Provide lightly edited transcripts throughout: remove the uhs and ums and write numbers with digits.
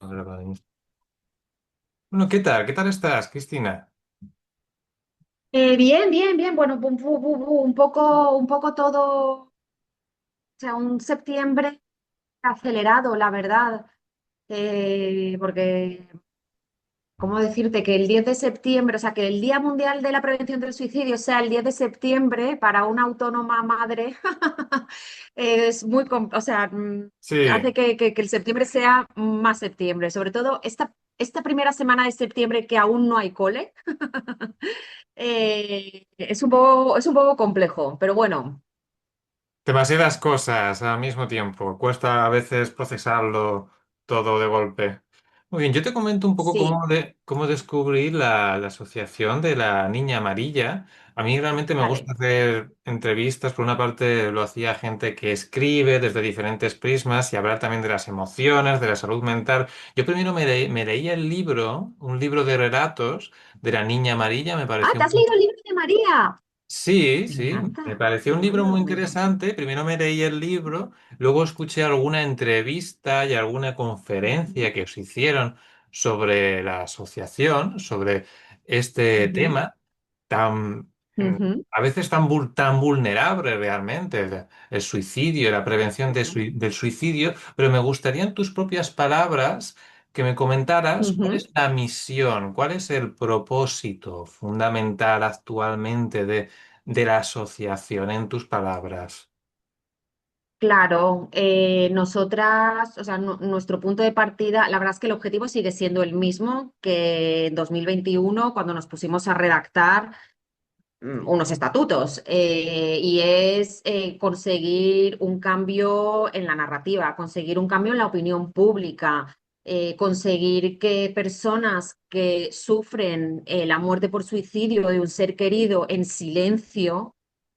Bueno, ¿qué tal? ¿Qué tal estás, Cristina? Bien, bien, bien. Bueno, un poco todo, o sea, un septiembre acelerado, la verdad. Porque, ¿cómo decirte? Que el 10 de septiembre, o sea, que el Día Mundial de la Prevención del Suicidio sea el 10 de septiembre para una autónoma madre, es muy, o sea, hace Sí, que el septiembre sea más septiembre. Sobre todo esta primera semana de septiembre que aún no hay cole. Es un poco complejo, pero bueno, demasiadas cosas al mismo tiempo. Cuesta a veces procesarlo todo de golpe. Muy bien, yo te comento un poco sí, cómo descubrí la asociación de la Niña Amarilla. A mí realmente me vale. gusta hacer entrevistas. Por una parte lo hacía gente que escribe desde diferentes prismas y hablar también de las emociones, de la salud mental. Yo primero me leí el libro, un libro de relatos de la Niña Amarilla, me Ah, pareció. ¿te has leído el libro de María? Sí, Me sí, me encanta. pareció un libro muy Oh, me encanta. interesante. Primero me leí el libro, luego escuché alguna entrevista y alguna conferencia que os hicieron sobre la asociación, sobre este Ujú, tema tan, ujú, a veces tan vulnerable realmente, el suicidio, la prevención claro. del suicidio, pero me gustaría en tus propias palabras que me comentaras cuál Ujú. es la misión, cuál es el propósito fundamental actualmente de la asociación en tus palabras. Claro, nosotras, o sea, nuestro punto de partida, la verdad es que el objetivo sigue siendo el mismo que en 2021, cuando nos pusimos a redactar unos estatutos, y es conseguir un cambio en la narrativa, conseguir un cambio en la opinión pública, conseguir que personas que sufren la muerte por suicidio de un ser querido en silencio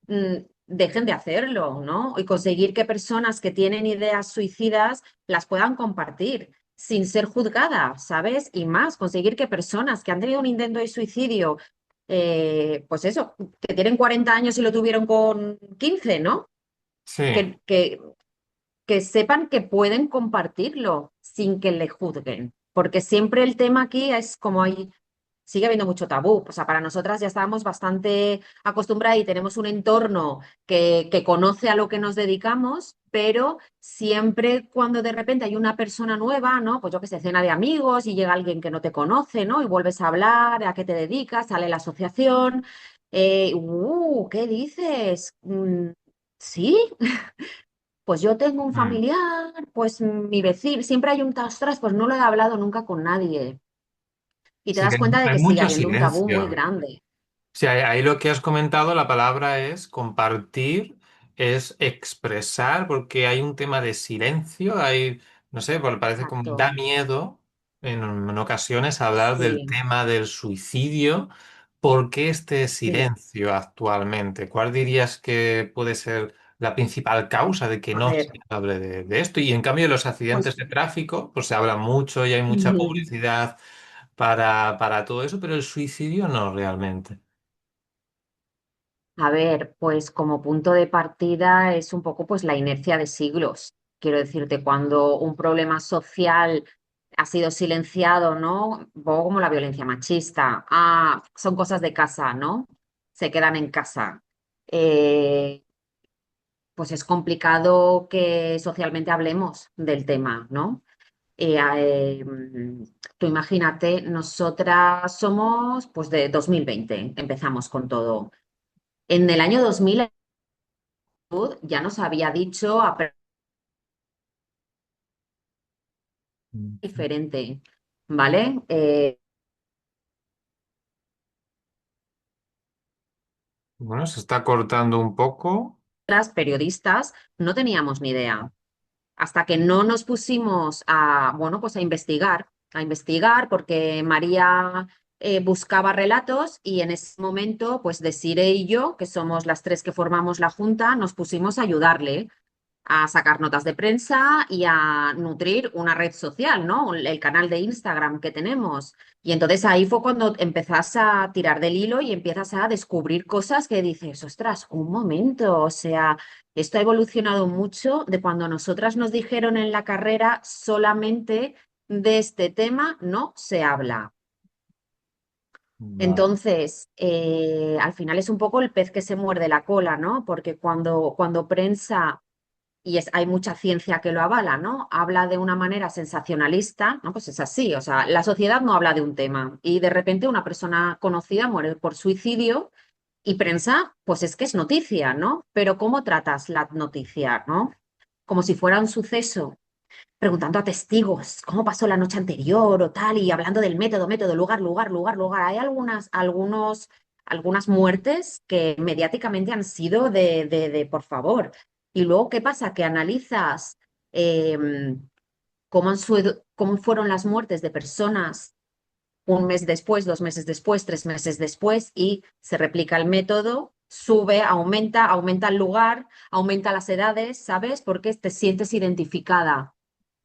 mm, dejen de hacerlo, ¿no? Y conseguir que personas que tienen ideas suicidas las puedan compartir sin ser juzgadas, ¿sabes? Y más, conseguir que personas que han tenido un intento de suicidio, pues eso, que tienen 40 años y lo tuvieron con 15, ¿no? Sí. Que, que, que sepan que pueden compartirlo sin que le juzguen. Porque siempre el tema aquí es como hay, sigue habiendo mucho tabú. O sea, para nosotras ya estábamos bastante acostumbradas y tenemos un entorno que conoce a lo que nos dedicamos, pero siempre cuando de repente hay una persona nueva, ¿no? Pues yo que sé, cena de amigos y llega alguien que no te conoce, ¿no? Y vuelves a hablar, ¿a qué te dedicas? Sale la asociación. ¿Qué dices? Sí, pues yo tengo un Mm. familiar, pues mi vecino, siempre hay un ostras, pues no lo he hablado nunca con nadie. Y te Sí, que das cuenta de hay que sigue mucho habiendo un tabú muy silencio. grande. Sí, ahí lo que has comentado, la palabra es compartir, es expresar, porque hay un tema de silencio, hay, no sé, porque parece como Exacto. da miedo en ocasiones hablar del Sí. tema del suicidio. ¿Por qué este Sí. silencio actualmente? ¿Cuál dirías que puede ser la principal causa de que A no ver, se hable de esto? Y en cambio, los accidentes pues de tráfico, pues se habla mucho y hay mucha ujú. publicidad para todo eso, pero el suicidio no realmente. A ver, pues como punto de partida es un poco pues la inercia de siglos. Quiero decirte, cuando un problema social ha sido silenciado, ¿no? Un poco como la violencia machista. Ah, son cosas de casa, ¿no? Se quedan en casa. Eh, pues es complicado que socialmente hablemos del tema, ¿no? Eh, eh, Tú imagínate, nosotras somos pues de 2020, empezamos con todo. En el año 2000 ya nos había dicho diferente, ¿vale? Bueno, se está cortando un poco. Las periodistas no teníamos ni idea. Hasta que no nos pusimos a, bueno, pues a investigar, porque María buscaba relatos y en ese momento, pues Desiree y yo, que somos las tres que formamos la junta, nos pusimos a ayudarle a sacar notas de prensa y a nutrir una red social, ¿no? El canal de Instagram que tenemos. Y entonces ahí fue cuando empezás a tirar del hilo y empiezas a descubrir cosas que dices, ostras, un momento, o sea, esto ha evolucionado mucho de cuando nosotras nos dijeron en la carrera solamente de este tema no se habla. Vale. Entonces, al final es un poco el pez que se muerde la cola, ¿no? Porque cuando prensa, y hay mucha ciencia que lo avala, ¿no? Habla de una manera sensacionalista, ¿no? Pues es así, o sea, la sociedad no habla de un tema y de repente una persona conocida muere por suicidio y prensa, pues es que es noticia, ¿no? Pero ¿cómo tratas la noticia, ¿no? Como si fuera un suceso, preguntando a testigos cómo pasó la noche anterior o tal, y hablando del método, lugar. Hay algunas muertes que mediáticamente han sido por favor. Y luego, ¿qué pasa? Que analizas cómo fueron las muertes de personas un mes después, 2 meses después, 3 meses después, y se replica el método, sube, aumenta el lugar, aumenta las edades, ¿sabes? Porque te sientes identificada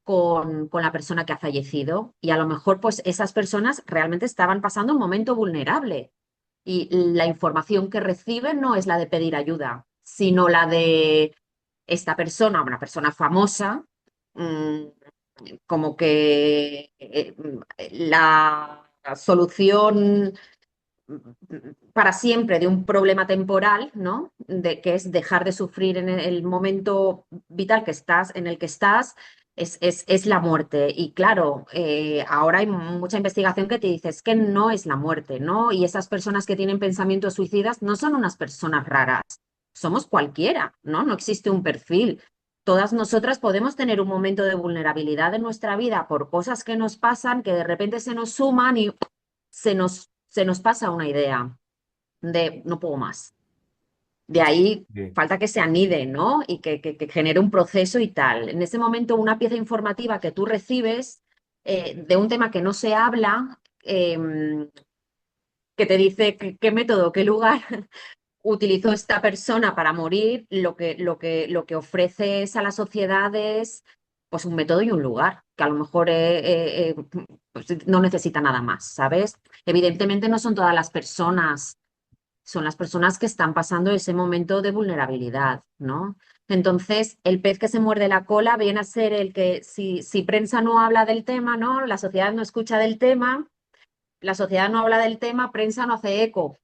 con la persona que ha fallecido y a lo mejor pues esas personas realmente estaban pasando un momento vulnerable y la información que reciben no es la de pedir ayuda, sino la de esta persona, una persona famosa, mmm, como que la solución para siempre de un problema temporal, ¿no? Que es dejar de sufrir en el momento vital que estás, en el que estás, es la muerte. Y claro, ahora hay mucha investigación que te dice es que no es la muerte, ¿no? Y esas personas que tienen pensamientos suicidas no son unas personas raras, somos cualquiera, ¿no? No existe un perfil. Todas nosotras podemos tener un momento de vulnerabilidad en nuestra vida por cosas que nos pasan, que de repente se nos suman y se nos pasa una idea de no puedo más. De ahí Sí. falta que se anide, ¿no? Y que genere un proceso y tal. En ese momento, una pieza informativa que tú recibes de un tema que no se habla, que te dice qué método, qué lugar utilizó esta persona para morir, lo que ofreces a la sociedad es pues un método y un lugar, que a lo mejor pues, no necesita nada más, ¿sabes? Evidentemente no son todas las personas, son las personas que están pasando ese momento de vulnerabilidad, ¿no? Entonces, el pez que se muerde la cola viene a ser el que si prensa no habla del tema, ¿no? La sociedad no escucha del tema, la sociedad no habla del tema, prensa no hace eco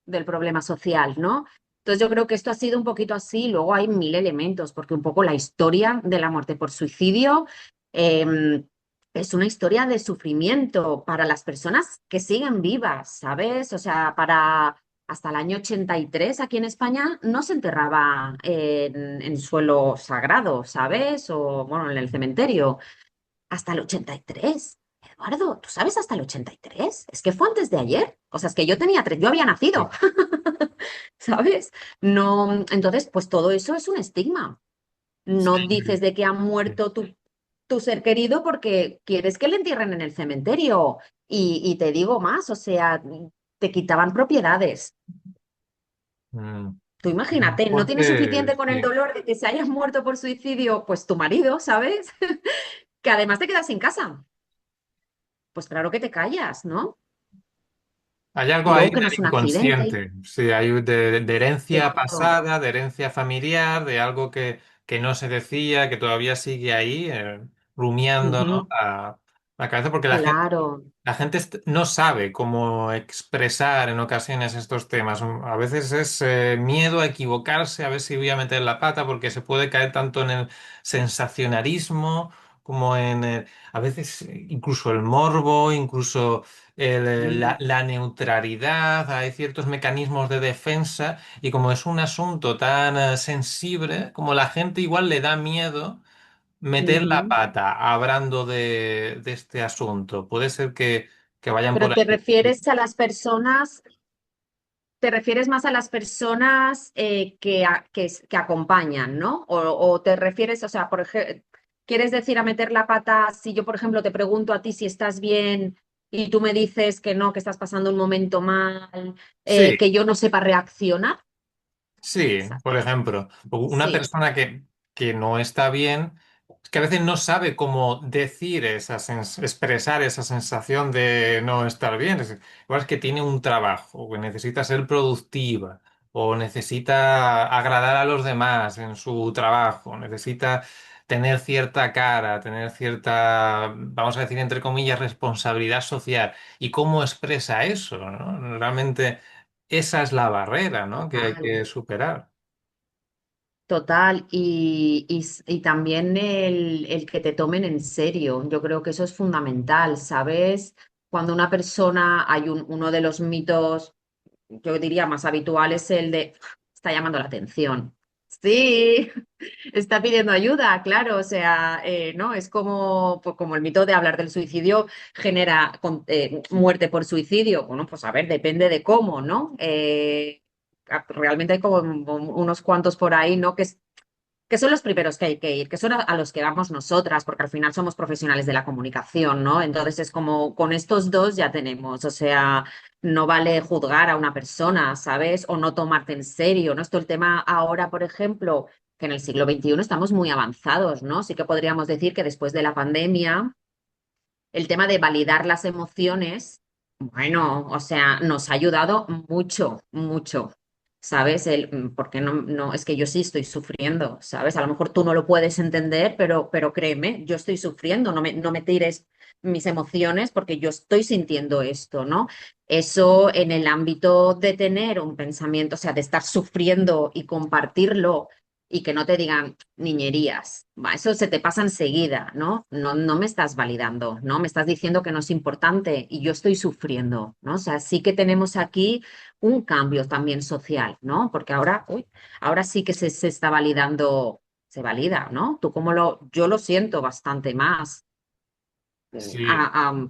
del problema social, ¿no? Entonces yo creo que esto ha sido un poquito así, luego hay mil elementos, porque un poco la historia de la muerte por suicidio eh, es una historia de sufrimiento para las personas que siguen vivas, ¿sabes? O sea, para hasta el año 83 aquí en España no se enterraba en suelo sagrado, ¿sabes? O bueno, en el cementerio. Hasta el 83. Eduardo, ¿tú sabes hasta el 83? Es que fue antes de ayer. O sea, es que yo tenía 3, yo había nacido, ¿sabes? No, entonces, pues todo eso es un estigma. No dices Sí. de que ha muerto tu ser querido porque quieres que le entierren en el cementerio. Y te digo más, o sea, te quitaban propiedades. Mm. Tú Es muy imagínate, no tienes fuerte, suficiente con el sí. dolor de que se hayas muerto por suicidio, pues tu marido, ¿sabes? Que además te quedas sin casa. Pues claro que te callas, ¿no? Hay algo Y ahí luego que del no es un accidente. inconsciente, sí, hay de herencia Claro. pasada, de herencia familiar, de algo que no se decía, que todavía sigue ahí, rumiando, ¿no? Ujú. La cabeza, porque Claro. la gente no sabe cómo expresar en ocasiones estos temas. A veces es miedo a equivocarse, a ver si voy a meter la pata, porque se puede caer tanto en el sensacionalismo como a veces incluso el morbo, incluso Sí. la neutralidad. Hay ciertos mecanismos de defensa y como es un asunto tan sensible, como la gente igual le da miedo meter la Ujú. pata hablando de este asunto. Puede ser que vayan por Pero te ahí. refieres a las personas, te refieres más a las personas que acompañan, ¿no? O te refieres, o sea, por ejemplo, ¿quieres decir a meter la pata si yo, por ejemplo, te pregunto a ti si estás bien y tú me dices que no, que estás pasando un momento mal, Sí, que yo no sepa reaccionar? sí, por ejemplo, una Sí. persona que no está bien, es que a veces no sabe cómo decir expresar esa sensación de no estar bien. Igual es que tiene un trabajo, o que necesita ser productiva, o necesita agradar a los demás en su trabajo, necesita tener cierta cara, tener cierta, vamos a decir, entre comillas, responsabilidad social. ¿Y cómo expresa eso, ¿no? Realmente esa es la barrera, ¿no? Que hay Total. que superar. Total, y también el que te tomen en serio. Yo creo que eso es fundamental, ¿sabes? Cuando una persona, uno de los mitos, yo diría más habitual, es el de está llamando la atención. Sí, está pidiendo ayuda, claro. O sea, ¿no? Es como, pues, como el mito de hablar del suicidio genera muerte por suicidio. Bueno, pues a ver, depende de cómo, ¿no? Realmente hay como unos cuantos por ahí, ¿no? Que son los primeros que hay que ir, que son a los que vamos nosotras, porque al final somos profesionales de la comunicación, ¿no? Entonces es como con estos dos ya tenemos, o sea, no vale juzgar a una persona, ¿sabes? O no tomarte en serio, ¿no? Esto el tema ahora, por ejemplo, que en el siglo XXI estamos muy avanzados, ¿no? Sí que podríamos decir que después de la pandemia el tema de validar las emociones, bueno, o sea, nos ha ayudado mucho, mucho, ¿sabes? Porque no, es que yo sí estoy sufriendo, ¿sabes? A lo mejor tú no lo puedes entender, pero créeme, yo estoy sufriendo, no me tires mis emociones porque yo estoy sintiendo esto, ¿no? Eso en el ámbito de tener un pensamiento, o sea, de estar sufriendo y compartirlo y que no te digan niñerías. Eso se te pasa enseguida, ¿no? No me estás validando, ¿no? Me estás diciendo que no es importante y yo estoy sufriendo, ¿no? O sea, sí que tenemos aquí un cambio también social, ¿no? Porque ahora, uy, ahora sí que se está validando, se valida, ¿no? Yo lo siento bastante más. Sí,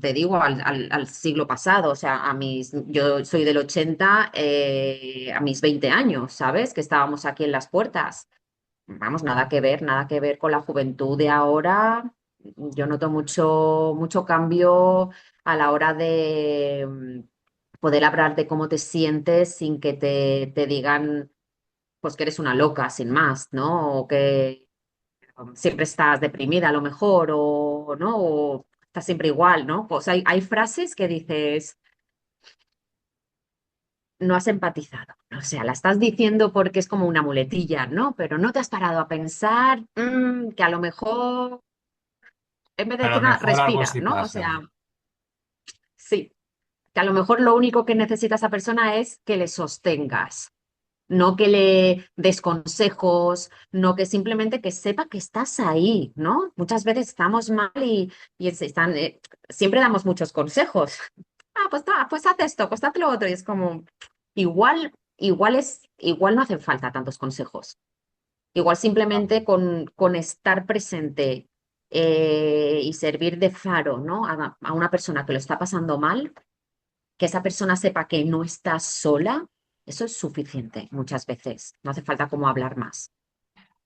Te digo, al siglo pasado, o sea, yo soy del 80, a mis 20 años, ¿sabes? Que estábamos aquí en las puertas. Vamos, nada que ver con la juventud de ahora. Yo noto mucho, mucho cambio a la hora de poder hablar de cómo te sientes sin que te digan, pues que eres una loca, sin más, ¿no? O que siempre estás deprimida a lo mejor, o no, o estás siempre igual, ¿no? Pues hay frases que dices, no has empatizado. O sea, la estás diciendo porque es como una muletilla, ¿no? Pero no te has parado a pensar que a lo mejor, en vez de a lo decir nada, mejor algo respira, sí ¿no? O pasa. sea, sí, que a lo mejor lo único que necesita esa persona es que le sostengas, no que le des consejos, no que simplemente que sepa que estás ahí, ¿no? Muchas veces estamos mal siempre damos muchos consejos. Pues haz esto, pues haz lo otro. Y es como, igual no hacen falta tantos consejos. Igual simplemente con estar presente y servir de faro, ¿no? A una persona que lo está pasando mal, que esa persona sepa que no está sola, eso es suficiente muchas veces. No hace falta como hablar más.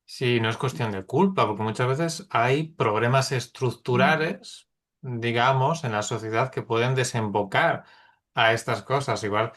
Sí, no es cuestión de culpa, porque muchas veces hay problemas estructurales, digamos, en la sociedad que pueden desembocar a estas cosas. Igual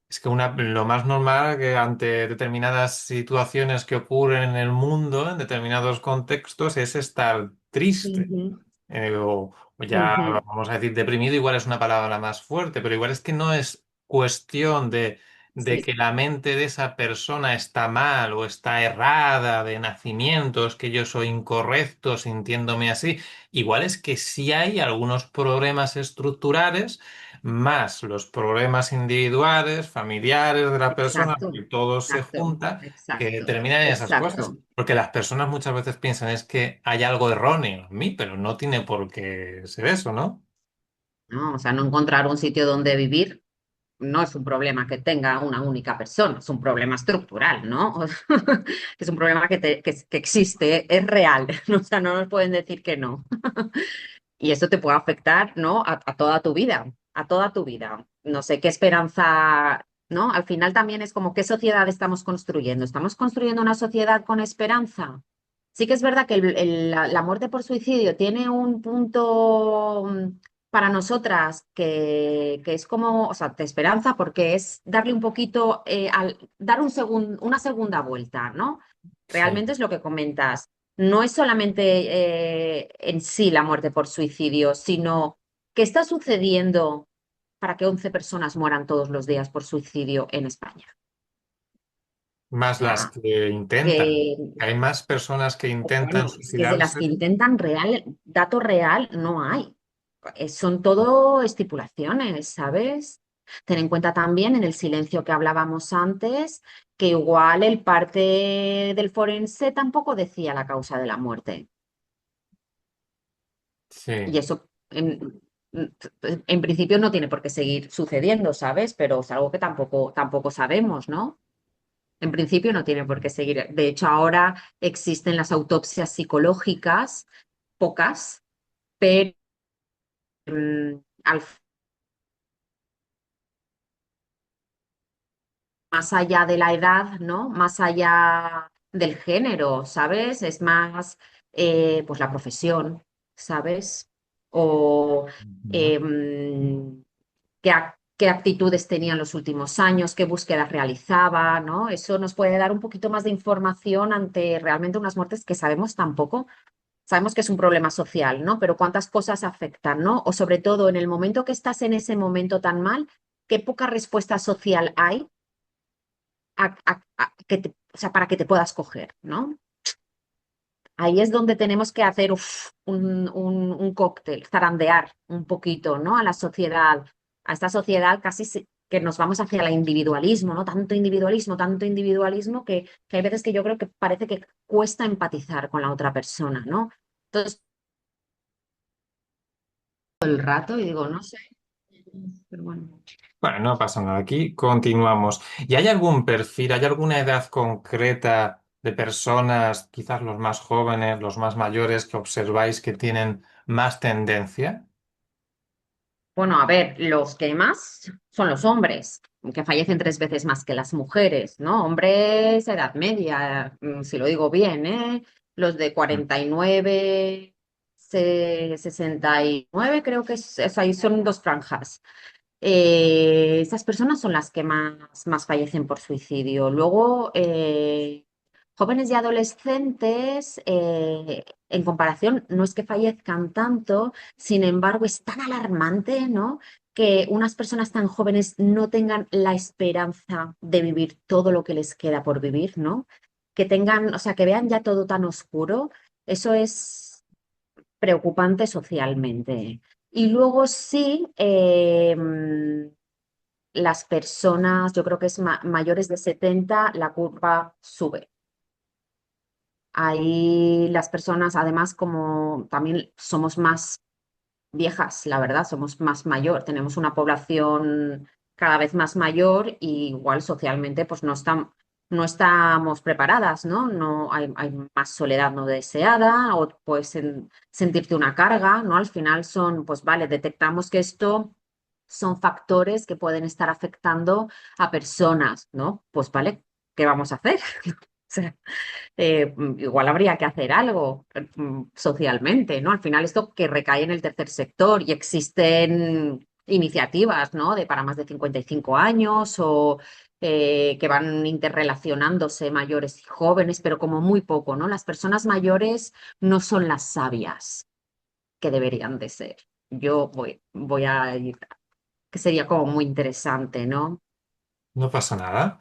es que lo más normal que ante determinadas situaciones que ocurren en el mundo, en determinados contextos, es estar triste. Ujú, O ya ujú. vamos a decir deprimido, igual es una palabra más fuerte, pero igual es que no es cuestión de que Sí, la mente de esa persona está mal o está errada de nacimiento, es que yo soy incorrecto sintiéndome así. Igual es que sí hay algunos problemas estructurales, más los problemas individuales, familiares de la persona, exacto, que todo se exacto, junta, que exacto, terminan en esas cosas. exacto. Porque las personas muchas veces piensan es que hay algo erróneo en mí, pero no tiene por qué ser eso, ¿no? ¿No? O sea, no encontrar un sitio donde vivir no es un problema que tenga una única persona, es un problema estructural, ¿no? Es un problema que existe, es real, ¿no? O sea, no nos pueden decir que no. Y eso te puede afectar, ¿no? A toda tu vida, a toda tu vida. No sé qué esperanza, ¿no? Al final también es como qué sociedad estamos construyendo. ¿Estamos construyendo una sociedad con esperanza? Sí que es verdad que la muerte por suicidio tiene un punto para nosotras que es como, o sea, de esperanza porque es darle un poquito, dar una segunda vuelta, ¿no? Sí. Realmente es lo que comentas. No es solamente en sí la muerte por suicidio, sino qué está sucediendo para que 11 personas mueran todos los días por suicidio en España. Más las sea, que intentan. que, Hay más personas que intentan bueno, es que de las suicidarse. que intentan real, dato real no hay. Son todo estipulaciones, ¿sabes? Ten en cuenta también en el silencio que hablábamos antes, que igual el parte del forense tampoco decía la causa de la muerte. Y Sí. eso en principio no tiene por qué seguir sucediendo, ¿sabes? Pero es algo que tampoco sabemos, ¿no? En principio no tiene por qué seguir. De hecho, ahora existen las autopsias psicológicas, pocas, pero al más allá de la edad, ¿no? Más allá del género, ¿sabes? Es más, pues la profesión, ¿sabes? O Ujú. em, qué actitudes tenía en los últimos años, qué búsquedas realizaba, ¿no? Eso nos puede dar un poquito más de información ante realmente unas muertes que sabemos tampoco. Sabemos que es un problema social, ¿no? Pero cuántas cosas afectan, ¿no? O sobre todo en el momento que estás en ese momento tan mal, qué poca respuesta social hay o sea, para que te puedas coger, ¿no? Ahí es donde tenemos que hacer un cóctel, zarandear un poquito, ¿no? A la sociedad, a esta sociedad que nos vamos hacia el individualismo, ¿no? Tanto individualismo que hay veces que yo creo que parece que cuesta empatizar con la otra persona, ¿no? Entonces, todo el rato y digo, no sé, pero bueno. Bueno, no pasa nada. Aquí continuamos. ¿Y hay algún perfil, hay alguna edad concreta de personas, quizás los más jóvenes, los más mayores, que observáis que tienen más tendencia? Bueno, a ver, los que más son los hombres, que fallecen 3 veces más que las mujeres, ¿no? Hombres, edad media, si lo digo bien, ¿eh? Los de 49, 69, creo que ahí son dos franjas. Esas personas son las que más fallecen por suicidio. Luego, jóvenes y adolescentes, en comparación, no es que fallezcan tanto, sin embargo, es tan alarmante, ¿no? Que unas personas tan jóvenes no tengan la esperanza de vivir todo lo que les queda por vivir, ¿no? Que tengan, o sea, que vean ya todo tan oscuro. Eso es preocupante socialmente. Y luego sí, las personas, yo creo que es mayores de 70 la curva sube. Ahí las personas, además, como también somos más viejas, la verdad, somos más mayor, tenemos una población cada vez más mayor y igual socialmente pues no estamos preparadas, ¿no? No hay más soledad no deseada o puedes sentirte una carga, ¿no? Al final son, pues vale, detectamos que esto son factores que pueden estar afectando a personas, ¿no? Pues vale, ¿qué vamos a hacer? O sea, igual habría que hacer algo socialmente, ¿no? Al final esto que recae en el tercer sector y existen iniciativas, ¿no? De para más de 55 años o que van interrelacionándose mayores y jóvenes, pero como muy poco, ¿no? Las personas mayores no son las sabias que deberían de ser. Voy a ir, que sería como muy interesante, ¿no? No pasa nada.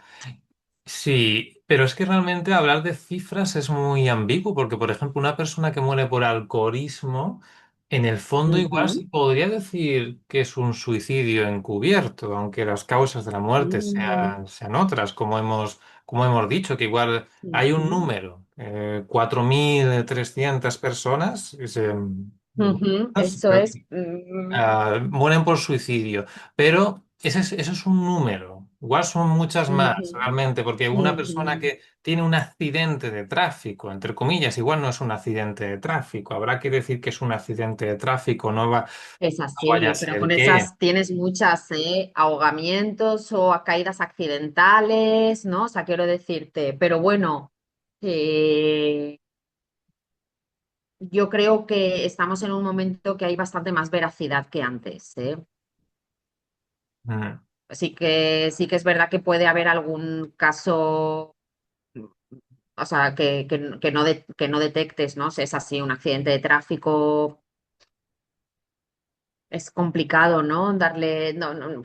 Sí, pero es que realmente hablar de cifras es muy ambiguo, porque por ejemplo, una persona que muere por alcoholismo, en el fondo igual se Ujú. podría decir que es un suicidio encubierto, aunque las causas de la muerte Mm, sean otras, como hemos dicho, que igual hay un ujú. número, 4.300 personas, Ujú, eso creo es. que mueren por suicidio, pero eso es un número. Igual son muchas más, Ujú, realmente, porque una persona ujú. que tiene un accidente de tráfico, entre comillas, igual no es un accidente de tráfico. Habrá que decir que es un accidente de tráfico, Es no vaya a así, pero ser con que... esas tienes muchas, ahogamientos o caídas accidentales, ¿no? O sea, quiero decirte, pero bueno, eh, yo creo que estamos en un momento que hay bastante más veracidad que antes, ¿eh? Mm. Sí que es verdad que puede haber algún caso, o sea, que no detectes, ¿no? Si es así, un accidente de tráfico. Es complicado, ¿no? Darle, no, no,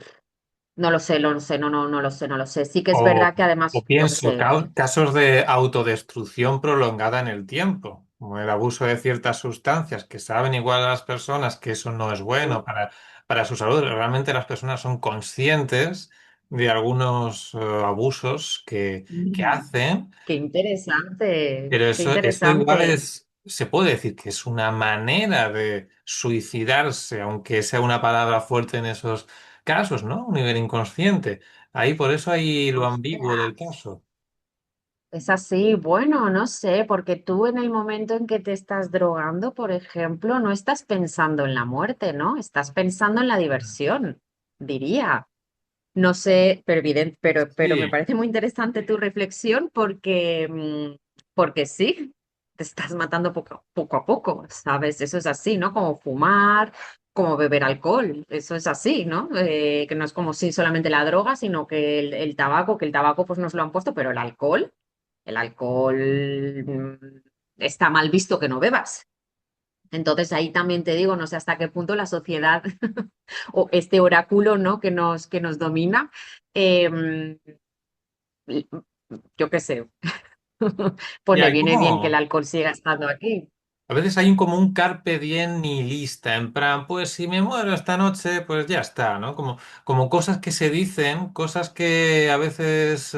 No lo sé, no lo sé, no lo sé, no lo sé. Sí que es O, verdad que o además, yo qué pienso, sé. casos de autodestrucción prolongada en el tiempo, como el abuso de ciertas sustancias que saben igual a las personas que eso no es bueno para su salud. Realmente las personas son conscientes de algunos abusos que Mm, hacen. Pero qué eso igual interesante. se puede decir que es una manera de suicidarse, aunque sea una palabra fuerte en esos casos, ¿no? Un nivel inconsciente. Ahí por eso hay lo ambiguo del Ostras. caso. Es así, bueno, no sé, porque tú en el momento en que te estás drogando, por ejemplo, no estás pensando en la muerte, ¿no? Estás pensando en la diversión, diría. No sé, pero pero me Sí, parece muy interesante tu reflexión porque, porque sí, te estás matando poco a poco, ¿sabes? Eso es así, ¿no? Como fumar, como beber alcohol, eso es así, ¿no? Que no es como si solamente la droga, sino que que el tabaco pues nos lo han puesto, pero el alcohol está mal visto que no bebas. Entonces ahí también te digo, no sé hasta qué punto la sociedad o este oráculo, ¿no? Que nos domina, eh, yo qué sé, pues y le hay viene bien que el como, alcohol siga estando aquí. a veces hay como un carpe diem nihilista, en plan, pues si me muero esta noche, pues ya está, ¿no? Como cosas que se dicen, cosas que a veces...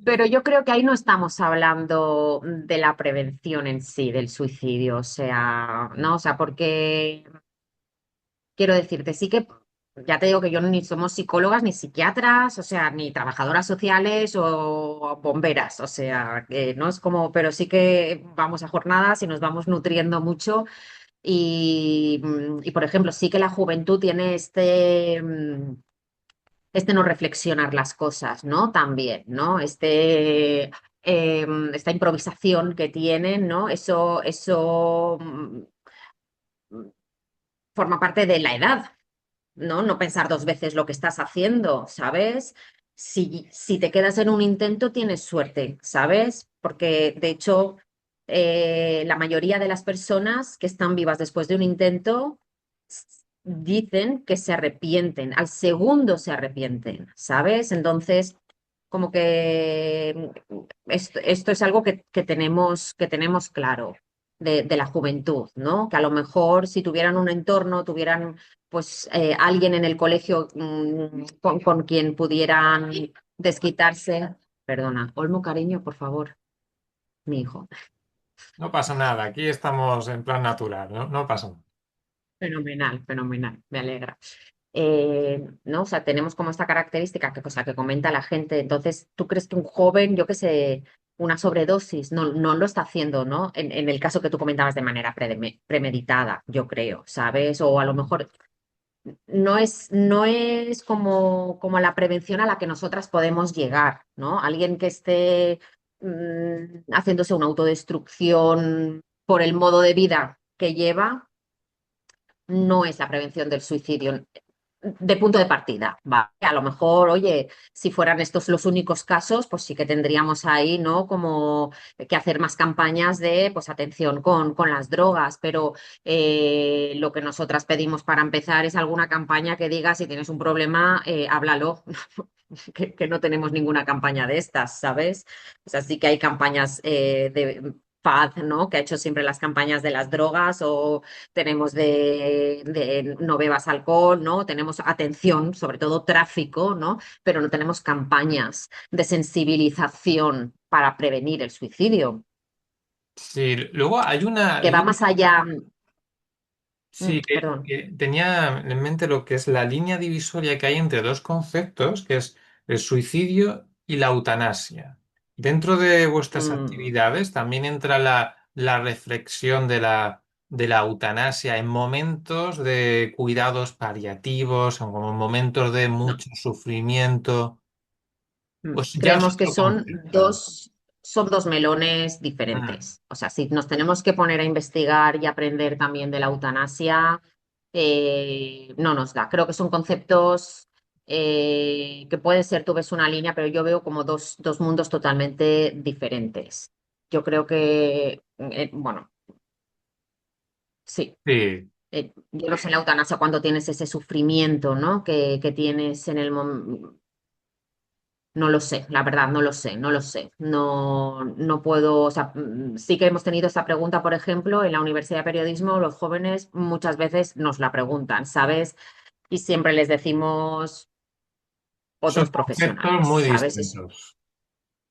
Pero yo creo que ahí no estamos hablando de la prevención en sí del suicidio, o sea, ¿no? O sea, porque quiero decirte, sí que ya te digo que yo ni somos psicólogas, ni psiquiatras, o sea, ni trabajadoras sociales o bomberas, o sea, que no es como, pero sí que vamos a jornadas y nos vamos nutriendo mucho y por ejemplo, sí que la juventud tiene este no reflexionar las cosas, ¿no? También, ¿no? Esta improvisación que tienen, ¿no? Eso forma parte de la edad, ¿no? No pensar dos veces lo que estás haciendo, ¿sabes? Si te quedas en un intento, tienes suerte, ¿sabes? Porque de hecho, la mayoría de las personas que están vivas después de un intento dicen que se arrepienten, al segundo se arrepienten, ¿sabes? Entonces, como que esto es algo que tenemos claro de la juventud, ¿no? Que a lo mejor si tuvieran un entorno, tuvieran pues alguien en el colegio con quien pudieran desquitarse. Perdona, Olmo, cariño, por favor, mi hijo. No pasa nada, aquí estamos en plan natural, ¿no? No pasa nada. Fenomenal, fenomenal, me alegra. ¿No? O sea, tenemos como esta característica que, cosa que comenta la gente. Entonces, ¿tú crees que un joven, yo qué sé, una sobredosis, no lo está haciendo, ¿no? En el caso que tú comentabas de manera premeditada, yo creo, ¿sabes? O a lo mejor no es como la prevención a la que nosotras podemos llegar, ¿no? Alguien que esté haciéndose una autodestrucción por el modo de vida que lleva, no es la prevención del suicidio de punto de partida, ¿vale? A lo mejor, oye, si fueran estos los únicos casos, pues sí que tendríamos ahí, ¿no? Como que hacer más campañas de, pues, atención con las drogas, pero lo que nosotras pedimos para empezar es alguna campaña que diga, si tienes un problema, háblalo. Que no tenemos ninguna campaña de estas, ¿sabes? O sea, sí que hay campañas de paz, ¿no? Que ha hecho siempre las campañas de las drogas o tenemos de no bebas alcohol, ¿no? Tenemos atención, sobre todo tráfico, ¿no? Pero no tenemos campañas de sensibilización para prevenir el suicidio, Sí, luego hay una que va más línea. allá. Sí, Perdón. que tenía en mente lo que es la línea divisoria que hay entre dos conceptos, que es el suicidio y la eutanasia. Dentro de vuestras Mm, actividades también entra la reflexión de la eutanasia en momentos de cuidados paliativos, en como momentos de no. mucho sufrimiento, pues ya es Creemos que otro concepto. son dos melones Mm. diferentes. O sea, si nos tenemos que poner a investigar y aprender también de la eutanasia, no nos da. Creo que son conceptos que puede ser, tú ves una línea, pero yo veo como dos mundos totalmente diferentes. Yo creo que, bueno, sí. Sí. Yo no sé la eutanasia cuando tienes ese sufrimiento, ¿no? Que tienes en el momento. No lo sé, la verdad, no lo sé, no lo sé. No, no puedo, o sea, sí que hemos tenido esta pregunta, por ejemplo, en la Universidad de Periodismo, los jóvenes muchas veces nos la preguntan, ¿sabes? Y siempre les decimos Son otros conceptos profesionales, muy ¿sabes? distintos.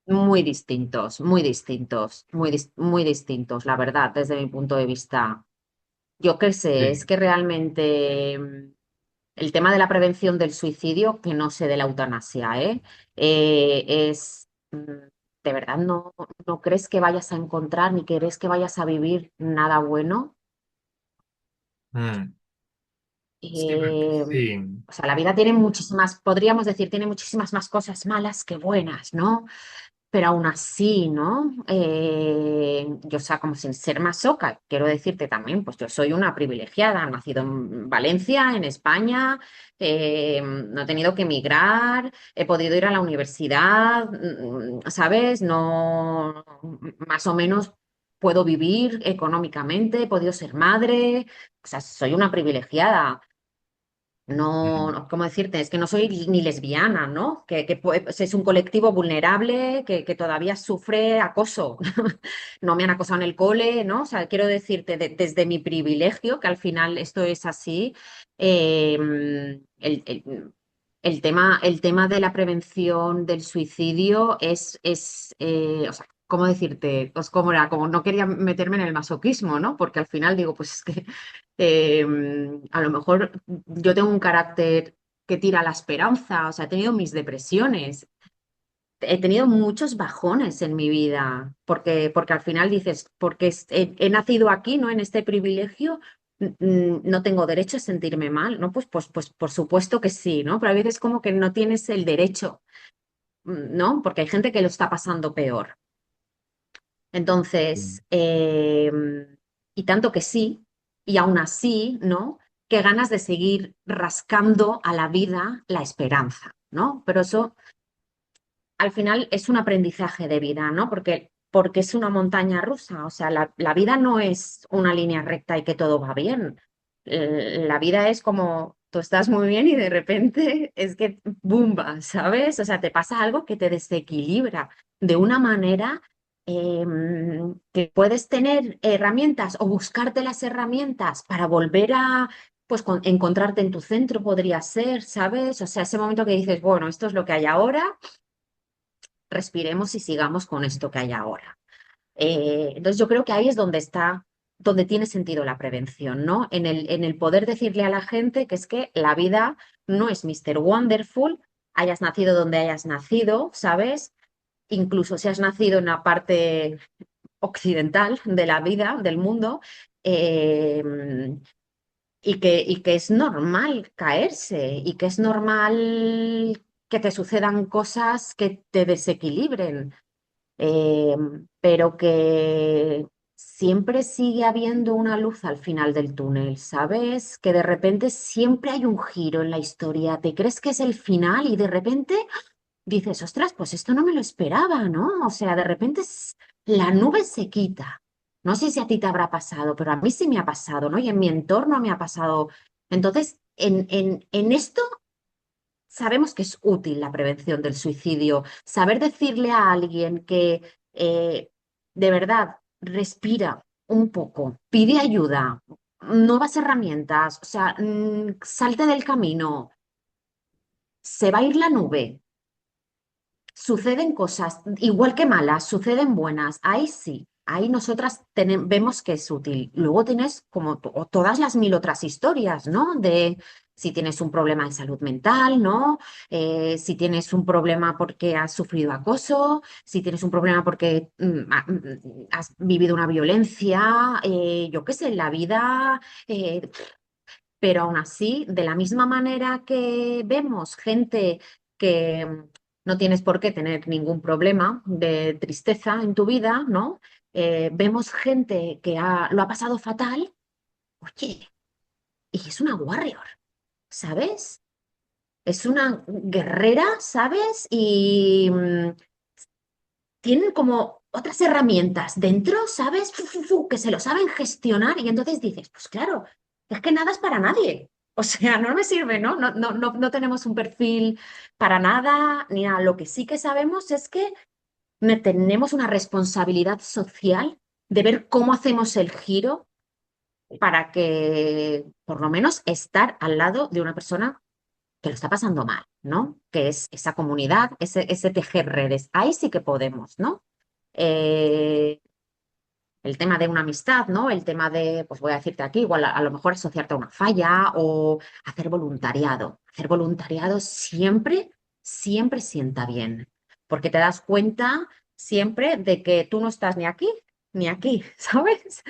Muy distintos, muy distintos, muy distintos, la verdad, desde mi punto de vista. Yo qué sé, es Sí. que realmente el tema de la prevención del suicidio, que no sé de la eutanasia, ¿eh? Es, ¿de verdad no crees que vayas a encontrar ni crees que vayas a vivir nada bueno? Mm. Sí, Eh, sí. o sea, la vida tiene muchísimas, podríamos decir, tiene muchísimas más cosas malas que buenas, ¿no? Pero aún así, ¿no? Yo, o sea, como sin ser masoca, quiero decirte también, pues yo soy una privilegiada, he nacido en Valencia, en España, no he tenido que emigrar, he podido ir a la universidad, ¿sabes? No, más o menos puedo vivir económicamente, he podido ser madre, o sea, soy una privilegiada. No, Mm. ¿cómo decirte? Es que no soy ni lesbiana, ¿no? Pues, es un colectivo vulnerable que todavía sufre acoso. No me han acosado en el cole, ¿no? O sea, quiero decirte, desde mi privilegio, que al final esto es así, el tema de la prevención del suicidio o sea, ¿cómo decirte? Pues como era, como no quería meterme en el masoquismo, ¿no? Porque al final digo, pues es que eh, a lo mejor yo tengo un carácter que tira a la esperanza, o sea, he tenido mis depresiones, he tenido muchos bajones en mi vida, porque al final dices, porque he nacido aquí, ¿no? En este privilegio, no tengo derecho a sentirme mal, ¿no? Pues por supuesto que sí, ¿no? Pero a veces como que no tienes el derecho, ¿no? Porque hay gente que lo está pasando peor. Entonces, y tanto que sí, y aún así, ¿no? Qué ganas de seguir rascando a la vida la esperanza, ¿no? Pero eso al final es un aprendizaje de vida, ¿no? Porque es una montaña rusa, o sea, la vida no es una línea recta y que todo va bien. La vida es como tú estás muy bien y de repente es que ¡bumba! ¿Sabes? O sea, te pasa algo que te desequilibra de una manera que puedes tener herramientas o buscarte las herramientas para volver a, pues, encontrarte en tu centro, podría ser, ¿sabes? O sea, ese momento que dices, bueno, esto es lo que hay ahora, respiremos y sigamos con esto que hay ahora. Entonces yo creo que ahí es donde está, donde tiene sentido la prevención, ¿no? En el poder decirle a la gente que es que la vida no es Mr. Wonderful, hayas nacido donde hayas nacido, ¿sabes? Incluso si has nacido en la parte occidental de la vida, del mundo, eh, y que es normal caerse y que es normal que te sucedan cosas que te desequilibren, eh, pero que siempre sigue habiendo una luz al final del túnel, ¿sabes? Que de repente siempre hay un giro en la historia, te crees que es el final y de repente dices, ostras, pues esto no me lo esperaba, ¿no? O sea, de repente la nube se quita. No sé si a ti te habrá pasado, pero a mí sí me ha pasado, ¿no? Y en mi entorno me ha pasado. Entonces, en esto sabemos que es útil la prevención del suicidio. Saber decirle a alguien que eh, de verdad respira un poco, pide ayuda, nuevas herramientas, o sea, salte del camino, se va a ir la nube. Suceden cosas, igual que malas, suceden buenas. Ahí sí, ahí nosotras vemos que es útil. Luego tienes como todas las mil otras historias, ¿no? De si tienes un problema de salud mental, ¿no? Si tienes un problema porque has sufrido acoso, si tienes un problema porque has vivido una violencia, yo qué sé, en la vida. Pero aún así, de la misma manera que vemos gente que no tienes por qué tener ningún problema de tristeza en tu vida, ¿no? Vemos gente que lo ha pasado fatal, oye, y es una warrior, ¿sabes? Es una guerrera, ¿sabes? Y tienen como otras herramientas dentro, ¿sabes? Que se lo saben gestionar y entonces dices, pues claro. es que nada es para nadie. O sea, no me sirve, ¿no? No tenemos un perfil para nada, ni nada. Lo que sí que sabemos es que tenemos una responsabilidad social de ver cómo hacemos el giro para que, por lo menos, estar al lado de una persona que lo está pasando mal, ¿no? Que es esa comunidad, ese tejer redes. Ahí sí que podemos, ¿no? Eh, el tema de una amistad, ¿no? El tema de, pues voy a decirte aquí, igual a lo mejor asociarte a una falla o hacer voluntariado. Hacer voluntariado siempre, siempre sienta bien, porque te das cuenta siempre de que tú no estás ni aquí ni aquí, ¿sabes?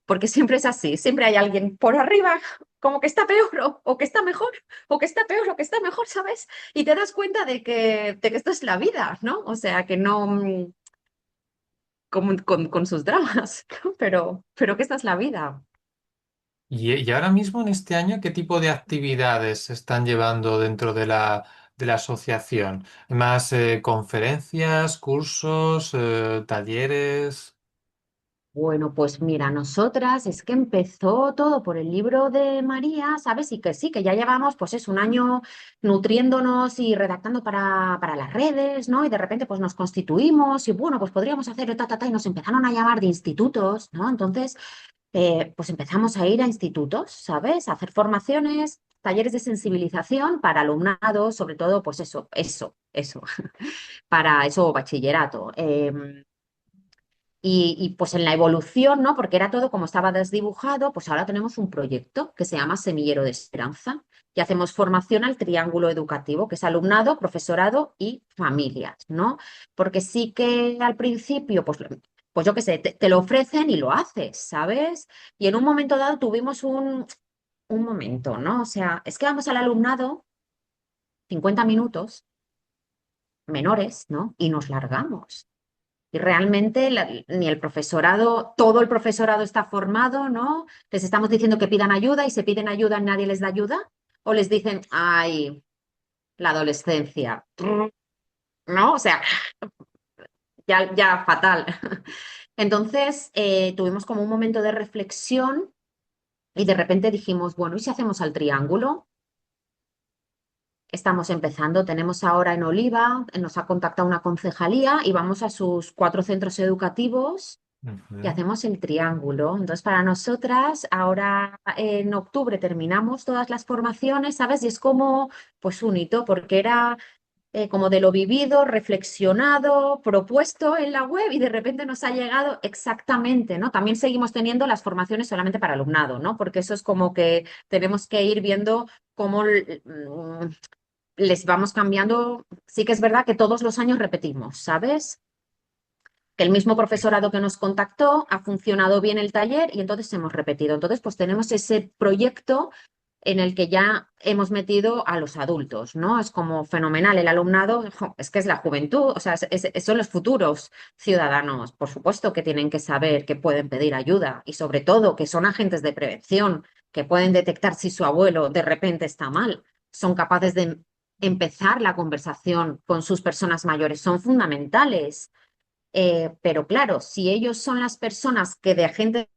Porque siempre es así, siempre hay alguien por arriba como que está peor o que está mejor, o que está peor o que está mejor, ¿sabes? Y te das cuenta de que esto es la vida, ¿no? O sea, que no con sus dramas, ¿no? Pero que esta es la vida. Y ahora mismo en este año, ¿qué tipo de actividades se están llevando dentro de la asociación? ¿Más conferencias, cursos, talleres? Bueno, pues mira, nosotras es que empezó todo por el libro de María, ¿sabes? Y que sí, que ya llevamos, pues es un año nutriéndonos y redactando para las redes, ¿no? Y de repente pues nos constituimos y bueno, pues podríamos hacer y nos empezaron a llamar de institutos, ¿no? Entonces, pues empezamos a ir a institutos, ¿sabes? A hacer formaciones, talleres de sensibilización para alumnado, sobre todo, pues eso, para eso, bachillerato. Pues en la evolución, ¿no? Porque era todo como estaba desdibujado, pues ahora tenemos un proyecto que se llama Semillero de Esperanza y hacemos formación al triángulo educativo, que es alumnado, profesorado y familias, ¿no? Porque sí que al principio, pues yo qué sé, te lo ofrecen y lo haces, ¿sabes? Y en un momento dado tuvimos un momento, ¿no? O sea, es que vamos al alumnado 50 minutos menores, ¿no? Y nos largamos. Y realmente ni el profesorado, todo el profesorado está formado, ¿no? Les estamos diciendo que pidan ayuda y se piden ayuda, nadie les da ayuda. O les dicen, ay, la adolescencia, ¿no? O sea, ya fatal. Entonces, tuvimos como un momento de reflexión y de repente dijimos, bueno, ¿y si hacemos al triángulo? Estamos empezando, tenemos ahora en Oliva, nos ha contactado una concejalía y vamos a sus 4 centros educativos y Ujú. hacemos el triángulo. Entonces, para nosotras, ahora en octubre terminamos todas las formaciones, ¿sabes? Y es como, pues, un hito, porque era como de lo vivido, reflexionado, propuesto en la web y de repente nos ha llegado exactamente, ¿no? También seguimos teniendo las formaciones solamente para alumnado, ¿no? Porque eso es como que tenemos que ir viendo cómo les vamos cambiando. Sí que es verdad que todos los años repetimos, ¿sabes? Que el mismo profesorado que nos contactó ha funcionado bien el taller y entonces hemos repetido. Entonces, pues tenemos ese proyecto en el que ya hemos metido a los adultos, ¿no? Es como fenomenal el alumnado, es que es la juventud, o sea, son los futuros ciudadanos. Por supuesto que tienen que saber que pueden pedir ayuda y sobre todo que son agentes de prevención, que pueden detectar si su abuelo de repente está mal, son capaces de empezar la conversación con sus personas mayores, son fundamentales. Pero claro, si ellos son las personas que de agente.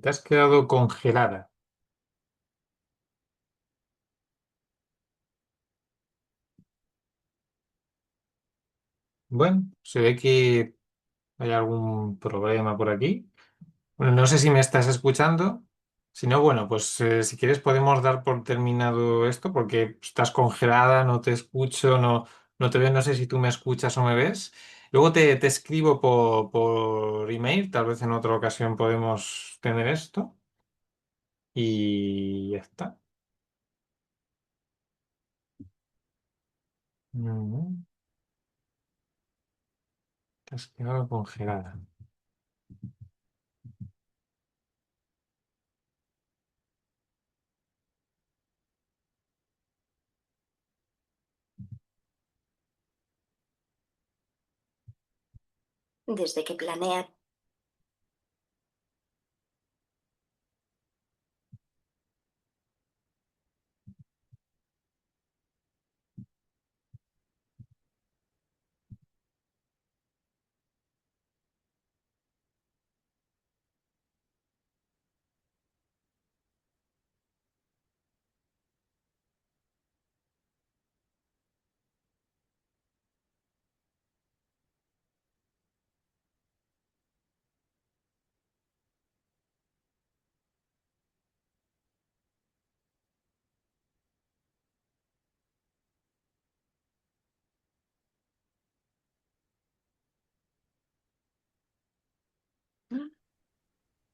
Te has quedado congelada. Bueno, se ve que hay algún problema por aquí. Bueno, no sé si me estás escuchando. Si no, bueno, pues si quieres podemos dar por terminado esto porque estás congelada, no te escucho, no te veo, no sé si tú me escuchas o me ves. Luego te escribo por email, tal vez en otra ocasión podemos tener esto y ya está. Mm, Te has quedado congelada. Desde que planea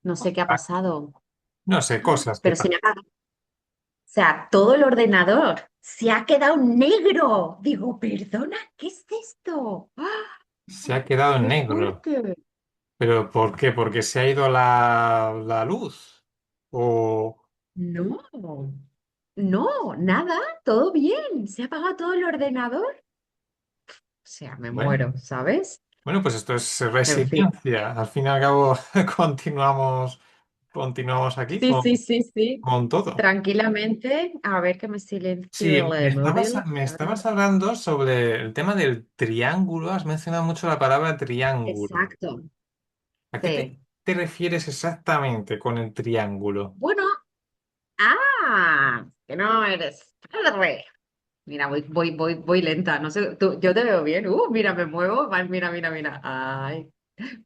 No sé qué ha pasado, No sé, cosas que pero se me pasan. ha apagado. O sea, todo el ordenador se ha quedado negro. Digo, perdona, ¿qué es esto? ¡Ah! Se ha quedado en ¡Qué negro. fuerte! ¿Pero por qué? ¿Porque se ha ido la luz? O, No, no, nada, todo bien. Se ha apagado todo el ordenador. O sea, me bueno, muero, ¿sabes? bueno, pues esto es En fin. resiliencia. Al fin y al cabo, continuamos, continuamos aquí Sí, sí, sí, sí. con todo. Tranquilamente. A ver que me Sí, silencio el móvil. me estabas hablando sobre el tema del triángulo. Has mencionado mucho la palabra triángulo. Exacto. ¿A qué Sí. te refieres exactamente con el triángulo? Bueno, que no eres padre. Mira, voy lenta. No sé, yo te veo bien. Mira, me muevo. Mira, mira, mira. Ay,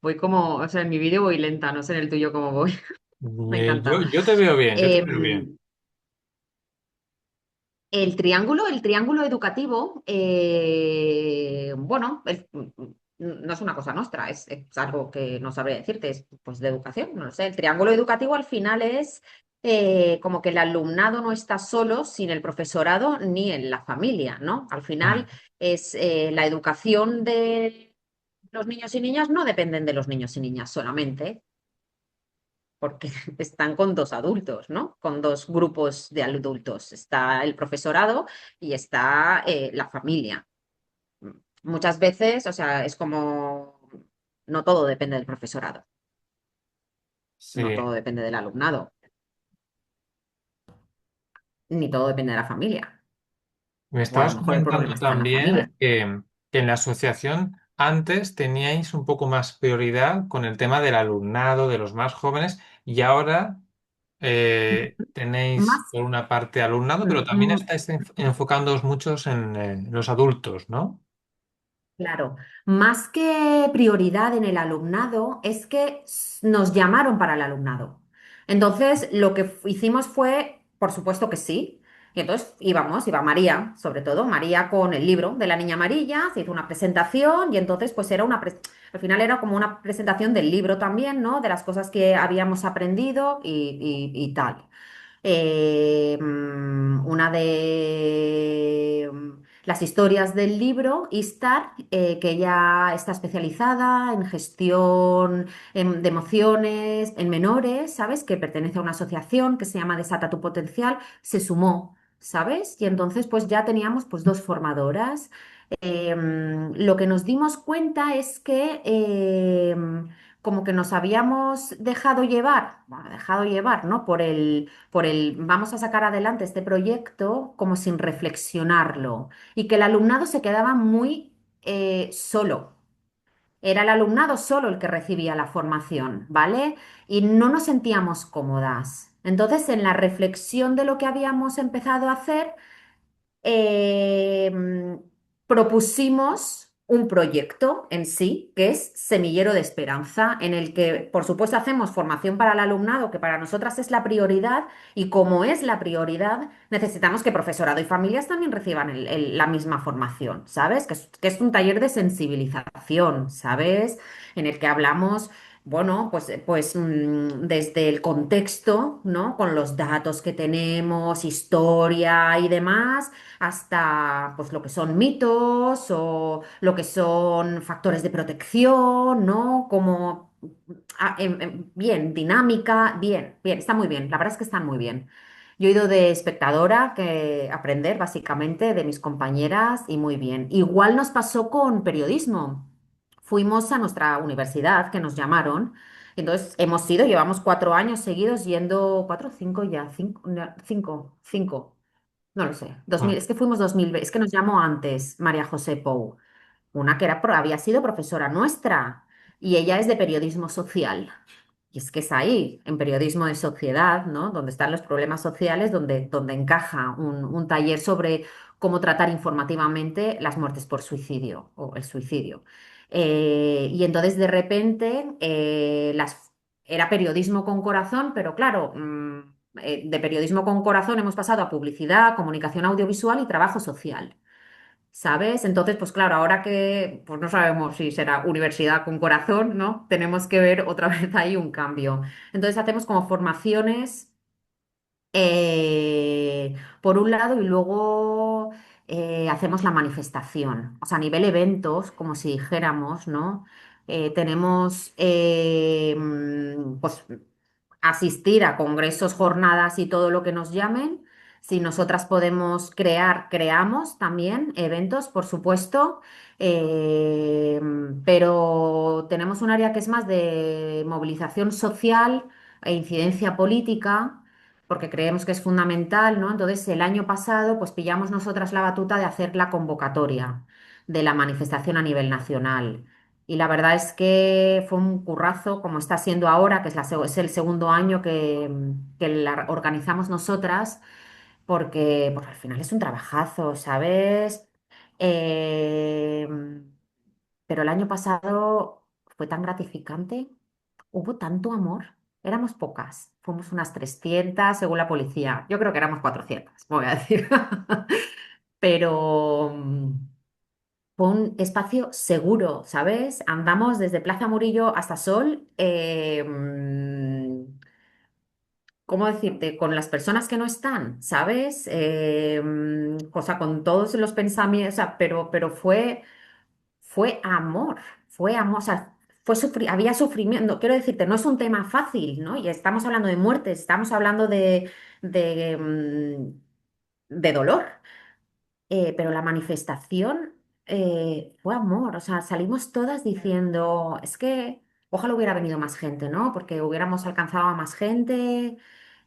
voy como, o sea, en mi vídeo voy lenta, no sé en el tuyo cómo voy. Me encanta. Yo te veo bien, yo te veo bien. Em, el triángulo educativo, bueno, no es una cosa nuestra, es algo que no sabría decirte, es pues de educación, no lo sé. El triángulo educativo al final es como que el alumnado no está solo sin el profesorado ni en la familia, ¿no? Al final Mm, es la educación de los niños y niñas no dependen de los niños y niñas solamente, porque están con dos adultos, ¿no? Con dos grupos de adultos. Está el profesorado y está la familia. Muchas veces, o sea, es como, no todo depende del profesorado, no sí. todo depende del alumnado, ni todo depende de la familia. Me O a lo estabas mejor el problema comentando está en la familia. también que en la asociación antes teníais un poco más prioridad con el tema del alumnado, de los más jóvenes, y ahora tenéis Más, por una parte alumnado, pero también mm, estáis enfocándoos muchos en los adultos, ¿no? claro, más que prioridad en el alumnado, es que nos llamaron para el alumnado. Entonces, lo que hicimos fue, por supuesto que sí. Y entonces iba María, sobre todo, María con el libro de la Niña Amarilla, se hizo una presentación y entonces pues era al final era como una presentación del libro también, ¿no? De las cosas que habíamos aprendido y tal. Una de las historias del libro, Istar, que ella está especializada en gestión de emociones en menores, ¿sabes? Que pertenece a una asociación que se llama Desata tu Potencial, se sumó, ¿sabes? Y entonces pues ya teníamos pues dos formadoras. Lo que nos dimos cuenta es que como que nos habíamos dejado llevar, bueno, dejado llevar, ¿no? Por el vamos a sacar adelante este proyecto como sin reflexionarlo y que el alumnado se quedaba muy solo. Era el alumnado solo el que recibía la formación, ¿vale? Y no nos sentíamos cómodas. Entonces, en la reflexión de lo que habíamos empezado a hacer, eh, propusimos un proyecto en sí, que es Semillero de Esperanza, en el que, por supuesto, hacemos formación para el alumnado, que para nosotras es la prioridad, y como es la prioridad, necesitamos que profesorado y familias también reciban la misma formación, ¿sabes? Que es un taller de sensibilización, ¿sabes? En el que hablamos bueno, pues desde el contexto, ¿no? Con los datos que tenemos, historia y demás, hasta pues lo que son mitos o lo que son factores de protección, ¿no? Como bien, dinámica, bien, bien, está muy bien, la verdad es que están muy bien. Yo he ido de espectadora que aprender básicamente de mis compañeras y muy bien. Igual nos pasó con periodismo. Fuimos a nuestra universidad que nos llamaron. Entonces hemos ido, llevamos 4 años seguidos yendo, 4 o 5 ya, cinco, no lo sé. 2000, Mm. es que fuimos 2020, es que nos llamó antes María José Pou, una que había sido profesora nuestra y ella es de periodismo social. Y es que es ahí, en periodismo de sociedad, ¿no? Donde están los problemas sociales, donde encaja un taller sobre cómo tratar informativamente las muertes por suicidio o el suicidio. Y entonces de repente era periodismo con corazón, pero claro, de periodismo con corazón hemos pasado a publicidad, comunicación audiovisual y trabajo social. ¿sabes? Entonces, pues claro, ahora que pues no sabemos si será universidad con corazón, ¿no? Tenemos que ver otra vez ahí un cambio. Entonces hacemos como formaciones por un lado y luego hacemos la manifestación, o sea, a nivel eventos, como si dijéramos, ¿no? Tenemos pues asistir a congresos, jornadas y todo lo que nos llamen. Si nosotras podemos crear, creamos también eventos, por supuesto, eh, pero tenemos un área que es más de movilización social e incidencia política, porque creemos que es fundamental, ¿no? Entonces, el año pasado, pues pillamos nosotras la batuta de hacer la convocatoria de la manifestación a nivel nacional. Y la verdad es que fue un currazo, como está siendo ahora, que es, es el segundo año que la organizamos nosotras, porque al final es un trabajazo, ¿sabes? Eh, pero el año pasado fue tan gratificante, hubo tanto amor, éramos pocas, fuimos unas 300 según la policía, yo creo que éramos 400, voy a decir, pero fue un espacio seguro, ¿sabes? Andamos desde Plaza Murillo hasta Sol. ¿Cómo decirte? Con las personas que no están, ¿sabes? O sea, con todos los pensamientos, o sea, pero fue amor, o sea, había sufrimiento. Quiero decirte, no es un tema fácil, ¿no? Y estamos hablando de muertes, estamos hablando de, de dolor. Pero la manifestación fue amor, o sea, salimos todas diciendo, es que ojalá hubiera venido más gente, ¿no? Porque hubiéramos alcanzado a más gente,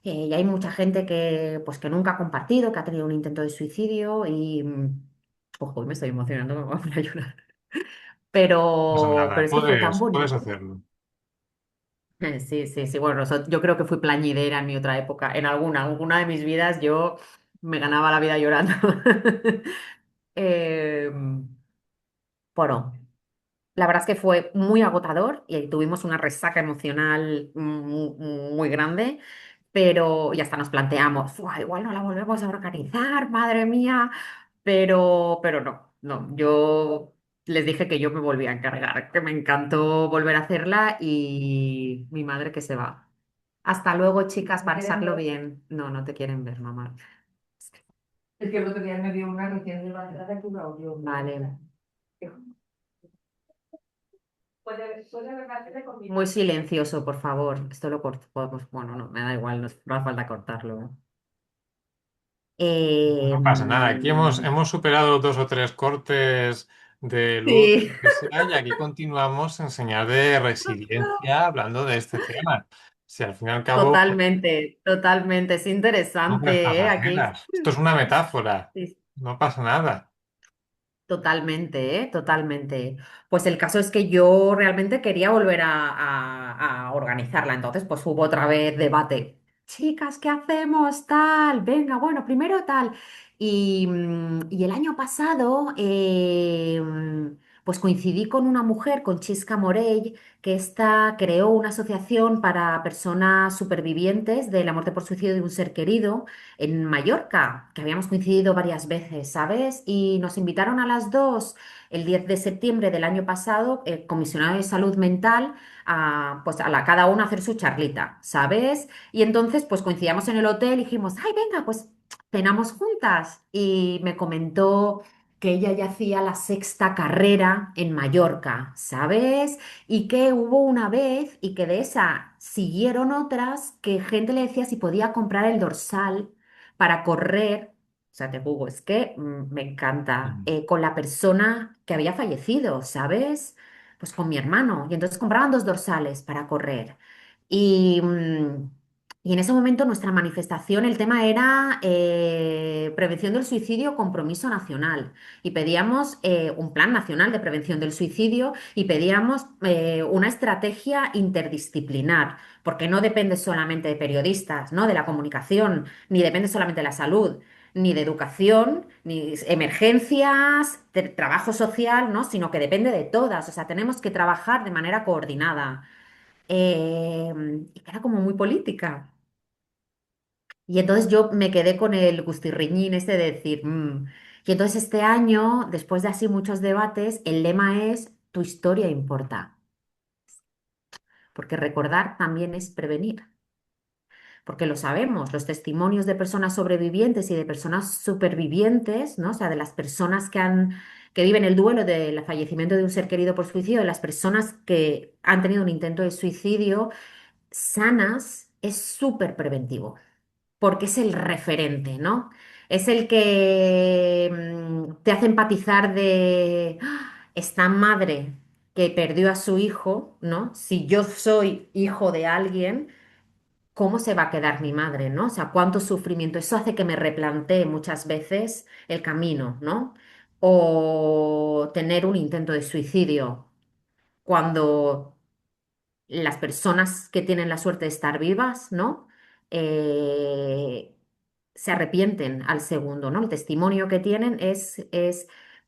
y hay mucha gente que, pues, que nunca ha compartido, que ha tenido un intento de suicidio y, ojo, me estoy emocionando, me voy a poner a llorar. No pasa Pero nada, es que fue tan puedes bonito. hacerlo. Sí, sí, sí, bueno, yo creo que fui plañidera en mi otra época, en alguna de mis vidas yo me ganaba la vida llorando. Em, Bueno, la verdad es que fue muy agotador y tuvimos una resaca emocional muy grande, pero ya hasta nos planteamos, "Fua, igual no la volvemos a organizar, madre mía, pero no, yo les dije que yo me volvía a encargar, que me encantó volver a hacerla y mi madre que se va. Hasta luego, chicas, pasarlo bien. No, no te quieren ver, mamá. Es que el otro día me dio una recién levantada que un audio. Vale. Muy silencioso, por favor. Esto lo corto. Bueno, no, me da igual, no hace falta cortarlo, ¿no? No pasa nada, aquí Mm, hemos superado dos o tres cortes de luz, sí, lo que sea, y aquí continuamos en señal de resiliencia hablando de este tema. Si al fin y al cabo, totalmente, totalmente. Es no nuestras interesante, ¿eh? Aquí. apenas. Esto es una metáfora, Sí, no pasa nada. totalmente, ¿eh? Totalmente. Pues el caso es que yo realmente quería volver a organizarla. Entonces, pues hubo otra vez debate. Chicas, ¿qué hacemos? Tal, venga, bueno, primero tal. Y el año pasado, pues coincidí con una mujer, con Chisca Morell, que esta creó una asociación para personas supervivientes de la muerte por suicidio de un ser querido en Mallorca, que habíamos coincidido varias veces, ¿sabes? Y nos invitaron a las dos el 10 de septiembre del año pasado, el comisionado de salud mental, a, pues cada uno a hacer su charlita, ¿sabes? Y entonces, pues coincidíamos en el hotel y dijimos, ay, venga, pues cenamos juntas. Y me comentó que ella ya hacía la sexta carrera en Mallorca, ¿sabes? Y que hubo una vez y que de esa siguieron otras que gente le decía si podía comprar el dorsal para correr, o sea, te jugo, es que me encanta, Mm. con la persona que había fallecido, ¿sabes? Pues con mi hermano. Y entonces compraban dos dorsales para correr. Y, y en ese momento nuestra manifestación, el tema era prevención del suicidio, compromiso nacional. Y pedíamos un plan nacional de prevención del suicidio y pedíamos una estrategia interdisciplinar, porque no depende solamente de periodistas, ¿no? De la comunicación, ni depende solamente de la salud, ni de educación, ni emergencias, trabajo social, ¿no? Sino que depende de todas. O sea, tenemos que trabajar de manera coordinada. Y que era como muy política. Y entonces yo me quedé con el gustirriñín este de decir, Y entonces este año, después de así muchos debates, el lema es Tu historia importa, porque recordar también es prevenir, porque lo sabemos, los testimonios de personas sobrevivientes y de personas supervivientes, ¿no? O sea, de las personas que viven el duelo del fallecimiento de un ser querido por suicidio, de las personas que han tenido un intento de suicidio, sanas, es súper preventivo, porque es el referente, ¿no? Es el que te hace empatizar de esta madre que perdió a su hijo, ¿no? Si yo soy hijo de alguien, ¿cómo se va a quedar mi madre, ¿no? O sea, cuánto sufrimiento. Eso hace que me replantee muchas veces el camino, ¿no? O tener un intento de suicidio cuando las personas que tienen la suerte de estar vivas, ¿no? Eh, se arrepienten al segundo, ¿no? El testimonio que tienen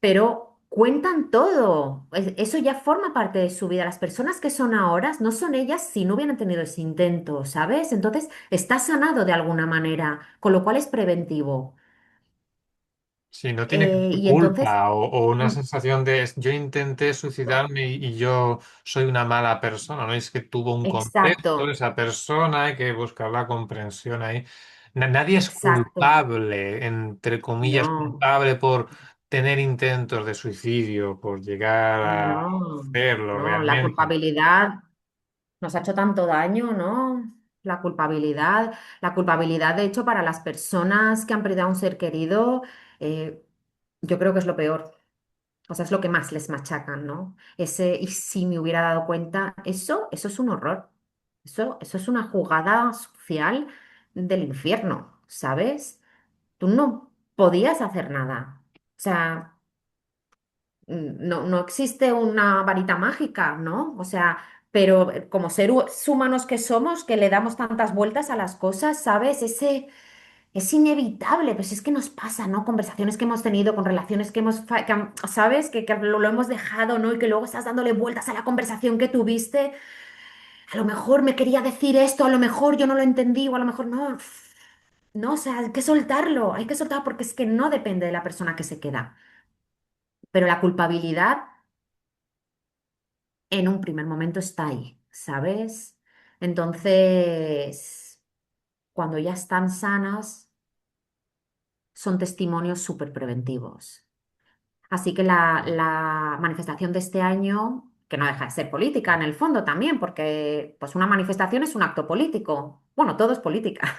pero cuentan todo. Eso ya forma parte de su vida. Las personas que son ahora no son ellas si no hubieran tenido ese intento, ¿sabes? Entonces está sanado de alguna manera, con lo cual es preventivo. Si no tiene Y entonces, culpa o una mm, sensación de yo intenté suicidarme y yo soy una mala persona, ¿no? Es que tuvo un contexto exacto, esa persona, hay que buscar la comprensión ahí. Nadie es exacto. culpable, entre comillas, No, culpable por tener intentos de suicidio, por llegar a no, hacerlo no. La realmente. culpabilidad nos ha hecho tanto daño, ¿no? La culpabilidad, de hecho, para las personas que han perdido a un ser querido, eh, yo creo que es lo peor. O sea, es lo que más les machacan, ¿no? Y si me hubiera dado cuenta, eso es un horror. Eso es una jugada social del infierno, ¿sabes? Tú no podías hacer nada. O sea, no existe una varita mágica, ¿no? O sea, pero como seres humanos que somos, que le damos tantas vueltas a las cosas, ¿sabes? Es inevitable, pues es que nos pasa, ¿no? Conversaciones que hemos tenido, con relaciones ¿sabes? Que lo hemos dejado, ¿no? Y que luego estás dándole vueltas a la conversación que tuviste. A lo mejor me quería decir esto, a lo mejor yo no lo entendí, o a lo mejor no. No, o sea, hay que soltarlo porque es que no depende de la persona que se queda. Pero la culpabilidad en un primer momento está ahí, ¿sabes? Entonces, cuando ya están sanas, son testimonios súper preventivos. Así que la manifestación de este año, que no deja de ser política en el fondo también, porque pues una manifestación es un acto político. Bueno, todo es política.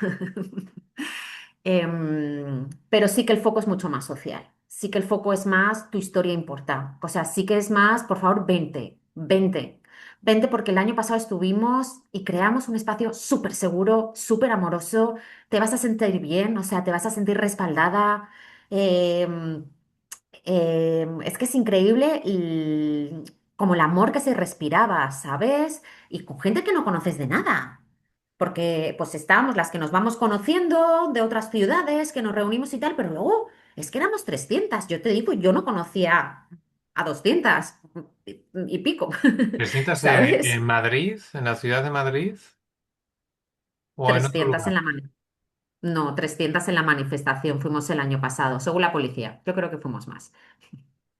Pero sí que el foco es mucho más social. Sí que el foco es más tu historia importa. O sea, sí que es más, por favor, vente porque el año pasado estuvimos y creamos un espacio súper seguro, súper amoroso. Te vas a sentir bien, o sea, te vas a sentir respaldada. Em, es que es increíble como el amor que se respiraba, ¿sabes? Y con gente que no conoces de nada. Porque pues estábamos las que nos vamos conociendo de otras ciudades, que nos reunimos y tal, pero luego es que éramos 300. Yo te digo, yo no conocía a 200 y pico, 300 en ¿sabes? Madrid, en la ciudad de Madrid o en otro 300 lugar. en No, 300 en la manifestación fuimos el año pasado, según la policía. Yo creo que fuimos más.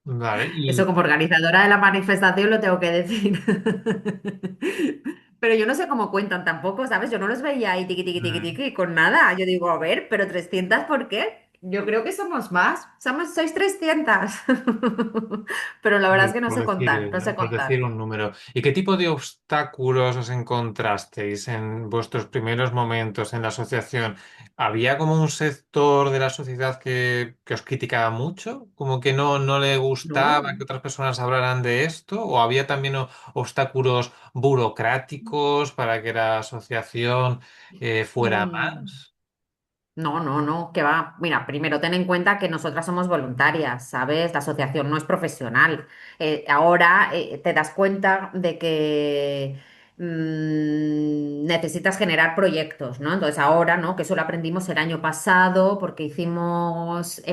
Vale, Eso y como organizadora de la manifestación lo tengo que decir. Pero yo no sé cómo cuentan tampoco, ¿sabes? Yo no los veía ahí tiqui, tiqui, tiqui, mm, tiqui con nada. Yo digo, a ver, pero 300, ¿por qué? Yo creo que somos más. Sois 300. Pero la verdad es que no sé contar, no sé por decir contar. un número. ¿Y qué tipo de obstáculos os encontrasteis en vuestros primeros momentos en la asociación? ¿Había como un sector de la sociedad que os criticaba mucho? ¿Como que no le gustaba No. que otras personas hablaran de esto? ¿O había también obstáculos burocráticos para que la asociación fuera Mm. más? No, no, no, que va. Mira, primero ten en cuenta que nosotras somos voluntarias, ¿sabes? La asociación no es profesional. Ahora te das cuenta de que necesitas generar proyectos, ¿no? Entonces ahora, ¿no? Que eso lo aprendimos el año pasado porque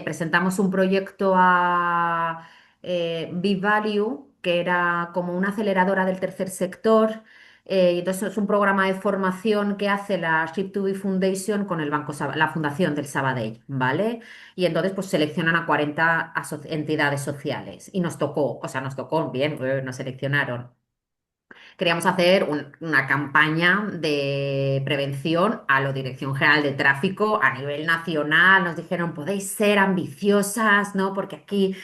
presentamos un proyecto a Big Value, que era como una aceleradora del tercer sector Y entonces es un programa de formación que hace la Ship2Be Foundation con el la Fundación del Sabadell, ¿vale? Y entonces pues seleccionan a 40 entidades sociales y nos tocó, o sea, nos tocó bien, nos seleccionaron. Queríamos hacer una campaña de prevención a la Dirección General de Tráfico a nivel nacional. Nos dijeron, podéis ser ambiciosas, ¿no? Porque aquí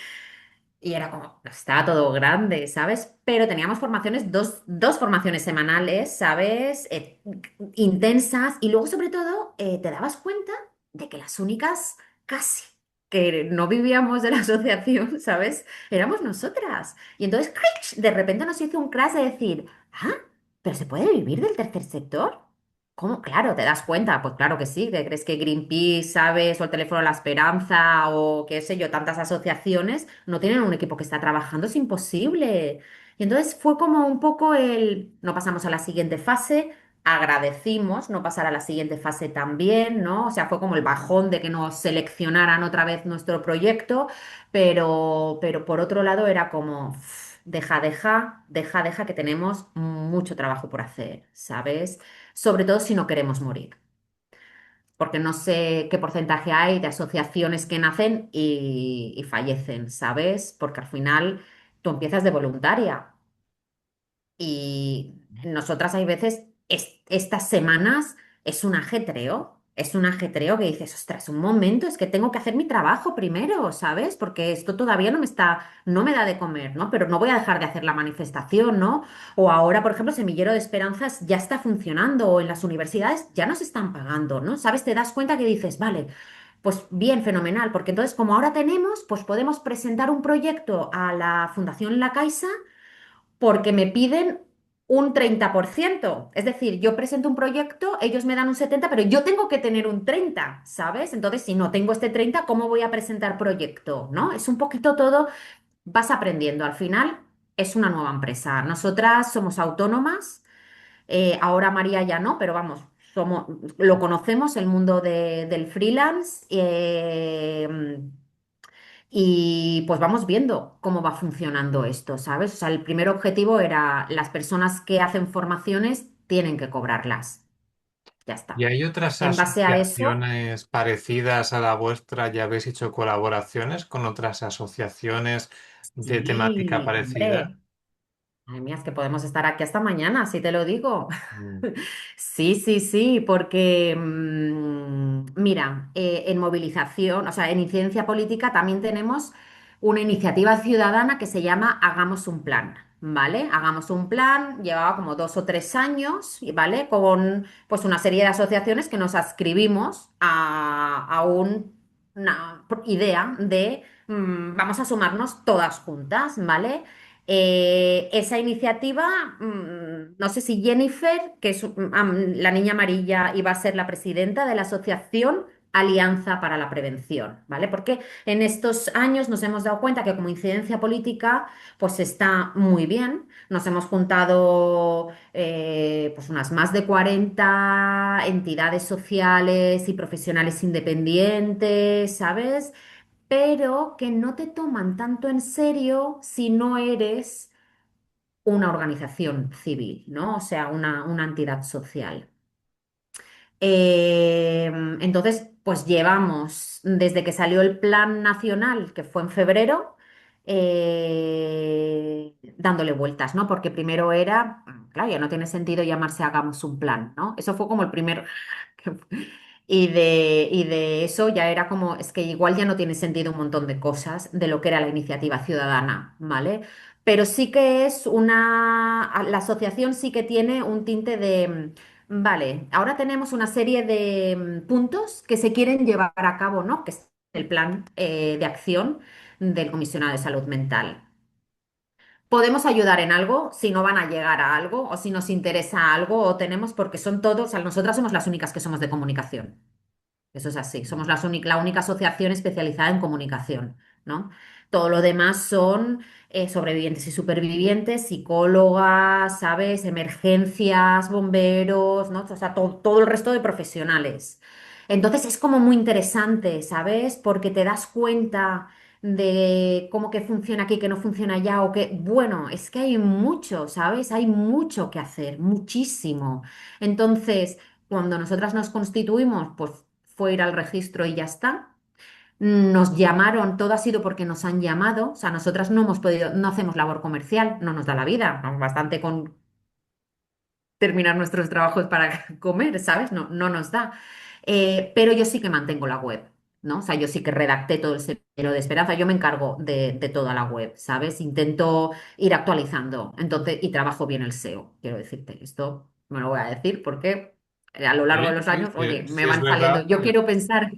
y era como, estaba todo grande, ¿sabes? Pero teníamos formaciones, dos formaciones semanales, ¿sabes? Intensas. Y luego, sobre todo, te dabas cuenta de que las únicas casi que no vivíamos de la asociación, ¿sabes? Éramos nosotras. Y entonces, ¡crich! De repente nos hizo un crash de decir, ah, ¿pero se puede vivir del tercer sector? ¿Cómo? Claro, te das cuenta, pues claro que sí, que crees que Greenpeace, ¿sabes? O el Teléfono de la Esperanza o qué sé yo, tantas asociaciones no tienen un equipo que está trabajando, es imposible. Y entonces fue como un poco no pasamos a la siguiente fase, agradecimos no pasar a la siguiente fase también, ¿no? O sea, fue como el bajón de que nos seleccionaran otra vez nuestro proyecto, pero por otro lado era como, deja, que tenemos mucho trabajo por hacer, ¿sabes? Sobre todo si no queremos morir, porque no sé qué porcentaje hay de asociaciones que nacen y fallecen, ¿sabes? Porque al final tú empiezas de voluntaria y nosotras hay veces, estas semanas es un ajetreo que dices, ostras, un momento, es que tengo que hacer mi trabajo primero, ¿sabes? Porque esto todavía no me da de comer, ¿no? Pero no voy a dejar de hacer la manifestación, ¿no? O ahora, por ejemplo, Semillero de Esperanzas ya está funcionando o en las universidades ya nos están pagando, ¿no? ¿Sabes? Te das cuenta que dices, vale. Pues bien, fenomenal, porque entonces como ahora tenemos, pues podemos presentar un proyecto a la Fundación La Caixa porque me piden un 30%. Es decir, yo presento un proyecto, ellos me dan un 70%, pero yo tengo que tener un 30%, ¿sabes? Entonces, si no tengo este 30%, ¿cómo voy a presentar proyecto? ¿No? Es un poquito todo, vas aprendiendo. Al final, es una nueva empresa. Nosotras somos autónomas, ahora María ya no, pero vamos. Lo conocemos, el mundo del freelance. Y pues vamos viendo cómo va funcionando esto, ¿sabes? O sea, el primer objetivo era las personas que hacen formaciones tienen que cobrarlas. Ya ¿Y está. hay otras En base a eso, asociaciones parecidas a la vuestra? ¿Ya habéis hecho colaboraciones con otras asociaciones de temática sí, parecida? hombre. Ay, mía, es que podemos estar aquí hasta mañana, si te lo digo. Mm. Sí, sí, sí, porque mira, en movilización, o sea, en incidencia política también tenemos una iniciativa ciudadana que se llama Hagamos un plan, ¿vale? Hagamos un plan, llevaba como 2 o 3 años, ¿vale? Con pues una serie de asociaciones que nos adscribimos a una idea de vamos a sumarnos todas juntas, ¿vale? Esa iniciativa, no sé si Jennifer, que es la niña amarilla, iba a ser la presidenta de la asociación Alianza para la Prevención, ¿vale? Porque en estos años nos hemos dado cuenta que como incidencia política, pues está muy bien. Nos hemos juntado pues unas más de 40 entidades sociales y profesionales independientes, ¿sabes? Pero que no te toman tanto en serio si no eres una organización civil, ¿no? O sea, una entidad social. Entonces, pues llevamos, desde que salió el Plan Nacional, que fue en febrero, dándole vueltas, ¿no? Porque primero era, claro, ya no tiene sentido llamarse Hagamos un plan, ¿no? Eso fue como el primer... Y de eso ya era como, es que igual ya no tiene sentido un montón de cosas de lo que era la iniciativa ciudadana, ¿vale? Pero sí que es la asociación sí que tiene un tinte de, vale, ahora tenemos una serie de puntos que se quieren llevar a cabo, ¿no? Que es el plan de acción del comisionado de salud mental. Podemos ayudar en algo si no van a llegar a algo o si nos interesa algo o tenemos, porque son todos, o sea, nosotras somos las únicas que somos de comunicación. Eso es así, somos la única asociación especializada en comunicación, ¿no? Todo lo demás son sobrevivientes y supervivientes, psicólogas, ¿sabes? Emergencias, bomberos, ¿no? O sea, todo el resto de profesionales. Entonces es como muy interesante, ¿sabes? Porque te das cuenta. de cómo que funciona aquí, que no funciona allá, o que, bueno, es que hay mucho, ¿sabes? Hay mucho que hacer, muchísimo. Entonces, cuando nosotras nos constituimos, pues fue ir al registro y ya está. Nos llamaron, todo ha sido porque nos han llamado, o sea, nosotras no hemos podido, no hacemos labor comercial, no nos da la vida, vamos bastante con terminar nuestros trabajos para comer, ¿sabes? No, no nos da. Pero yo sí que mantengo la web, ¿no? O sea, yo sí que redacté todo el sendero de Esperanza, yo me encargo de toda la web, ¿sabes? Intento ir actualizando, entonces, y trabajo bien el SEO, quiero decirte, esto me lo voy a decir porque a lo largo de Sí, los sí, años, sí, oye, me sí es van saliendo, verdad. yo quiero pensar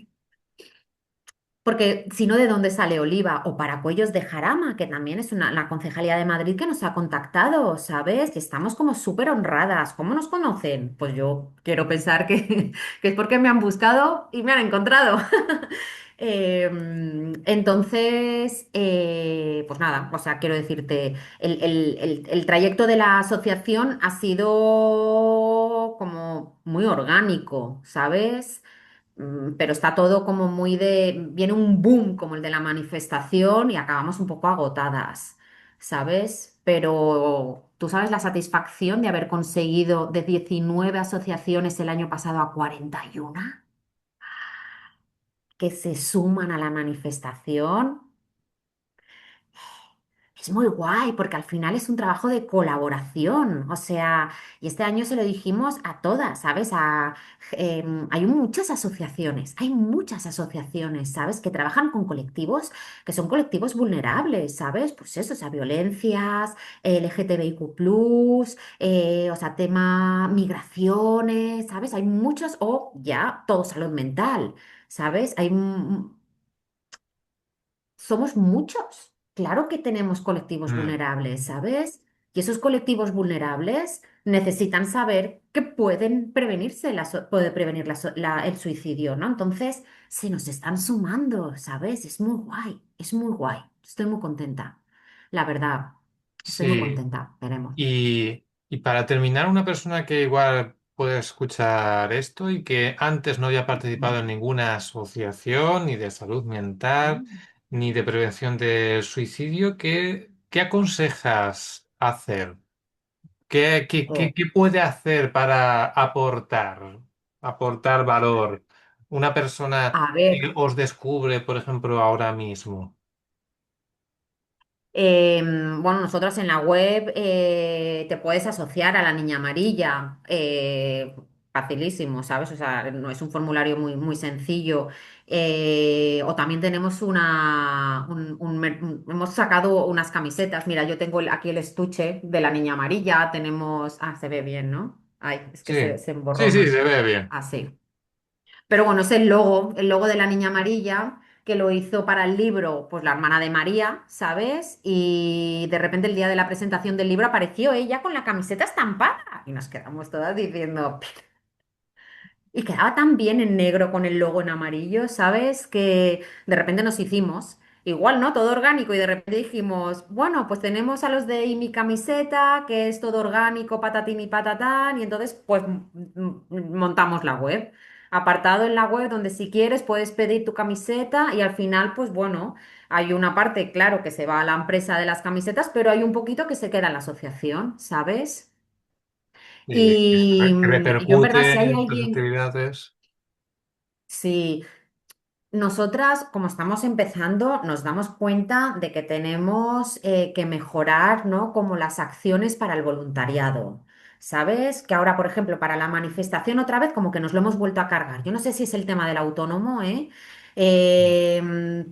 porque si no, ¿de dónde sale Oliva? O Paracuellos de Jarama, que también es la Concejalía de Madrid que nos ha contactado, ¿sabes? Y estamos como súper honradas. ¿Cómo nos conocen? Pues yo quiero pensar que, que es porque me han buscado y me han encontrado. Entonces, pues nada, o sea, quiero decirte, el trayecto de la asociación ha sido como muy orgánico, ¿sabes? Pero está todo como muy de, viene un boom como el de la manifestación y acabamos un poco agotadas, ¿sabes? Pero tú sabes la satisfacción de haber conseguido de 19 asociaciones el año pasado a 41 que se suman a la manifestación. Es muy guay porque al final es un trabajo de colaboración, o sea, y este año se lo dijimos a todas, ¿sabes? Hay muchas asociaciones, ¿sabes? Que trabajan con colectivos que son colectivos vulnerables, ¿sabes? Pues eso, o sea, violencias, LGTBIQ+, o sea, tema migraciones, ¿sabes? Hay muchos, o ya todo salud mental, ¿sabes? Somos muchos. Claro que tenemos colectivos Mm, vulnerables, ¿sabes? Y esos colectivos vulnerables necesitan saber que pueden prevenirse, puede prevenir el suicidio, ¿no? Entonces, se nos están sumando, ¿sabes? Es muy guay, es muy guay. Estoy muy contenta. La verdad, estoy muy sí. contenta. Veremos. Y para terminar, una persona que igual puede escuchar esto y que antes no había participado en ninguna asociación, ni de salud mental, Mm. ni de prevención del suicidio, ¿qué aconsejas hacer? Oh, ¿Qué puede hacer para aportar valor? Una persona a ver. que os descubre, por ejemplo, ahora mismo. Bueno, nosotros en la web te puedes asociar a la Niña Amarilla, facilísimo, ¿sabes? O sea, no es un formulario muy, muy sencillo. O también tenemos hemos sacado unas camisetas. Mira, yo tengo aquí el estuche de la Niña Amarilla. Tenemos, se ve bien, ¿no? Ay, es que Sí, se sí, sí, emborrona. se ve bien. Así. Pero bueno, es el logo de la Niña Amarilla, que lo hizo para el libro, pues la hermana de María, ¿sabes? Y de repente el día de la presentación del libro apareció ella con la camiseta estampada. Y nos quedamos todas diciendo, y quedaba tan bien en negro con el logo en amarillo, ¿sabes? Que de repente nos hicimos. Igual, ¿no? Todo orgánico y de repente dijimos, bueno, pues tenemos a los de Y mi camiseta, que es todo orgánico, patatín y patatán, y entonces pues montamos la web. Apartado en la web donde si quieres puedes pedir tu camiseta y al final, pues bueno, hay una parte, claro, que se va a la empresa de las camisetas, pero hay un poquito que se queda en la asociación, ¿sabes? Y que Y yo en verdad, si repercute hay en tus alguien... actividades. Sí, nosotras, como estamos empezando, nos damos cuenta de que tenemos que mejorar, ¿no? Como las acciones para el voluntariado. ¿Sabes? Que ahora, por ejemplo, para la manifestación otra vez como que nos lo hemos vuelto a cargar. Yo no sé si es el tema del autónomo, ¿eh?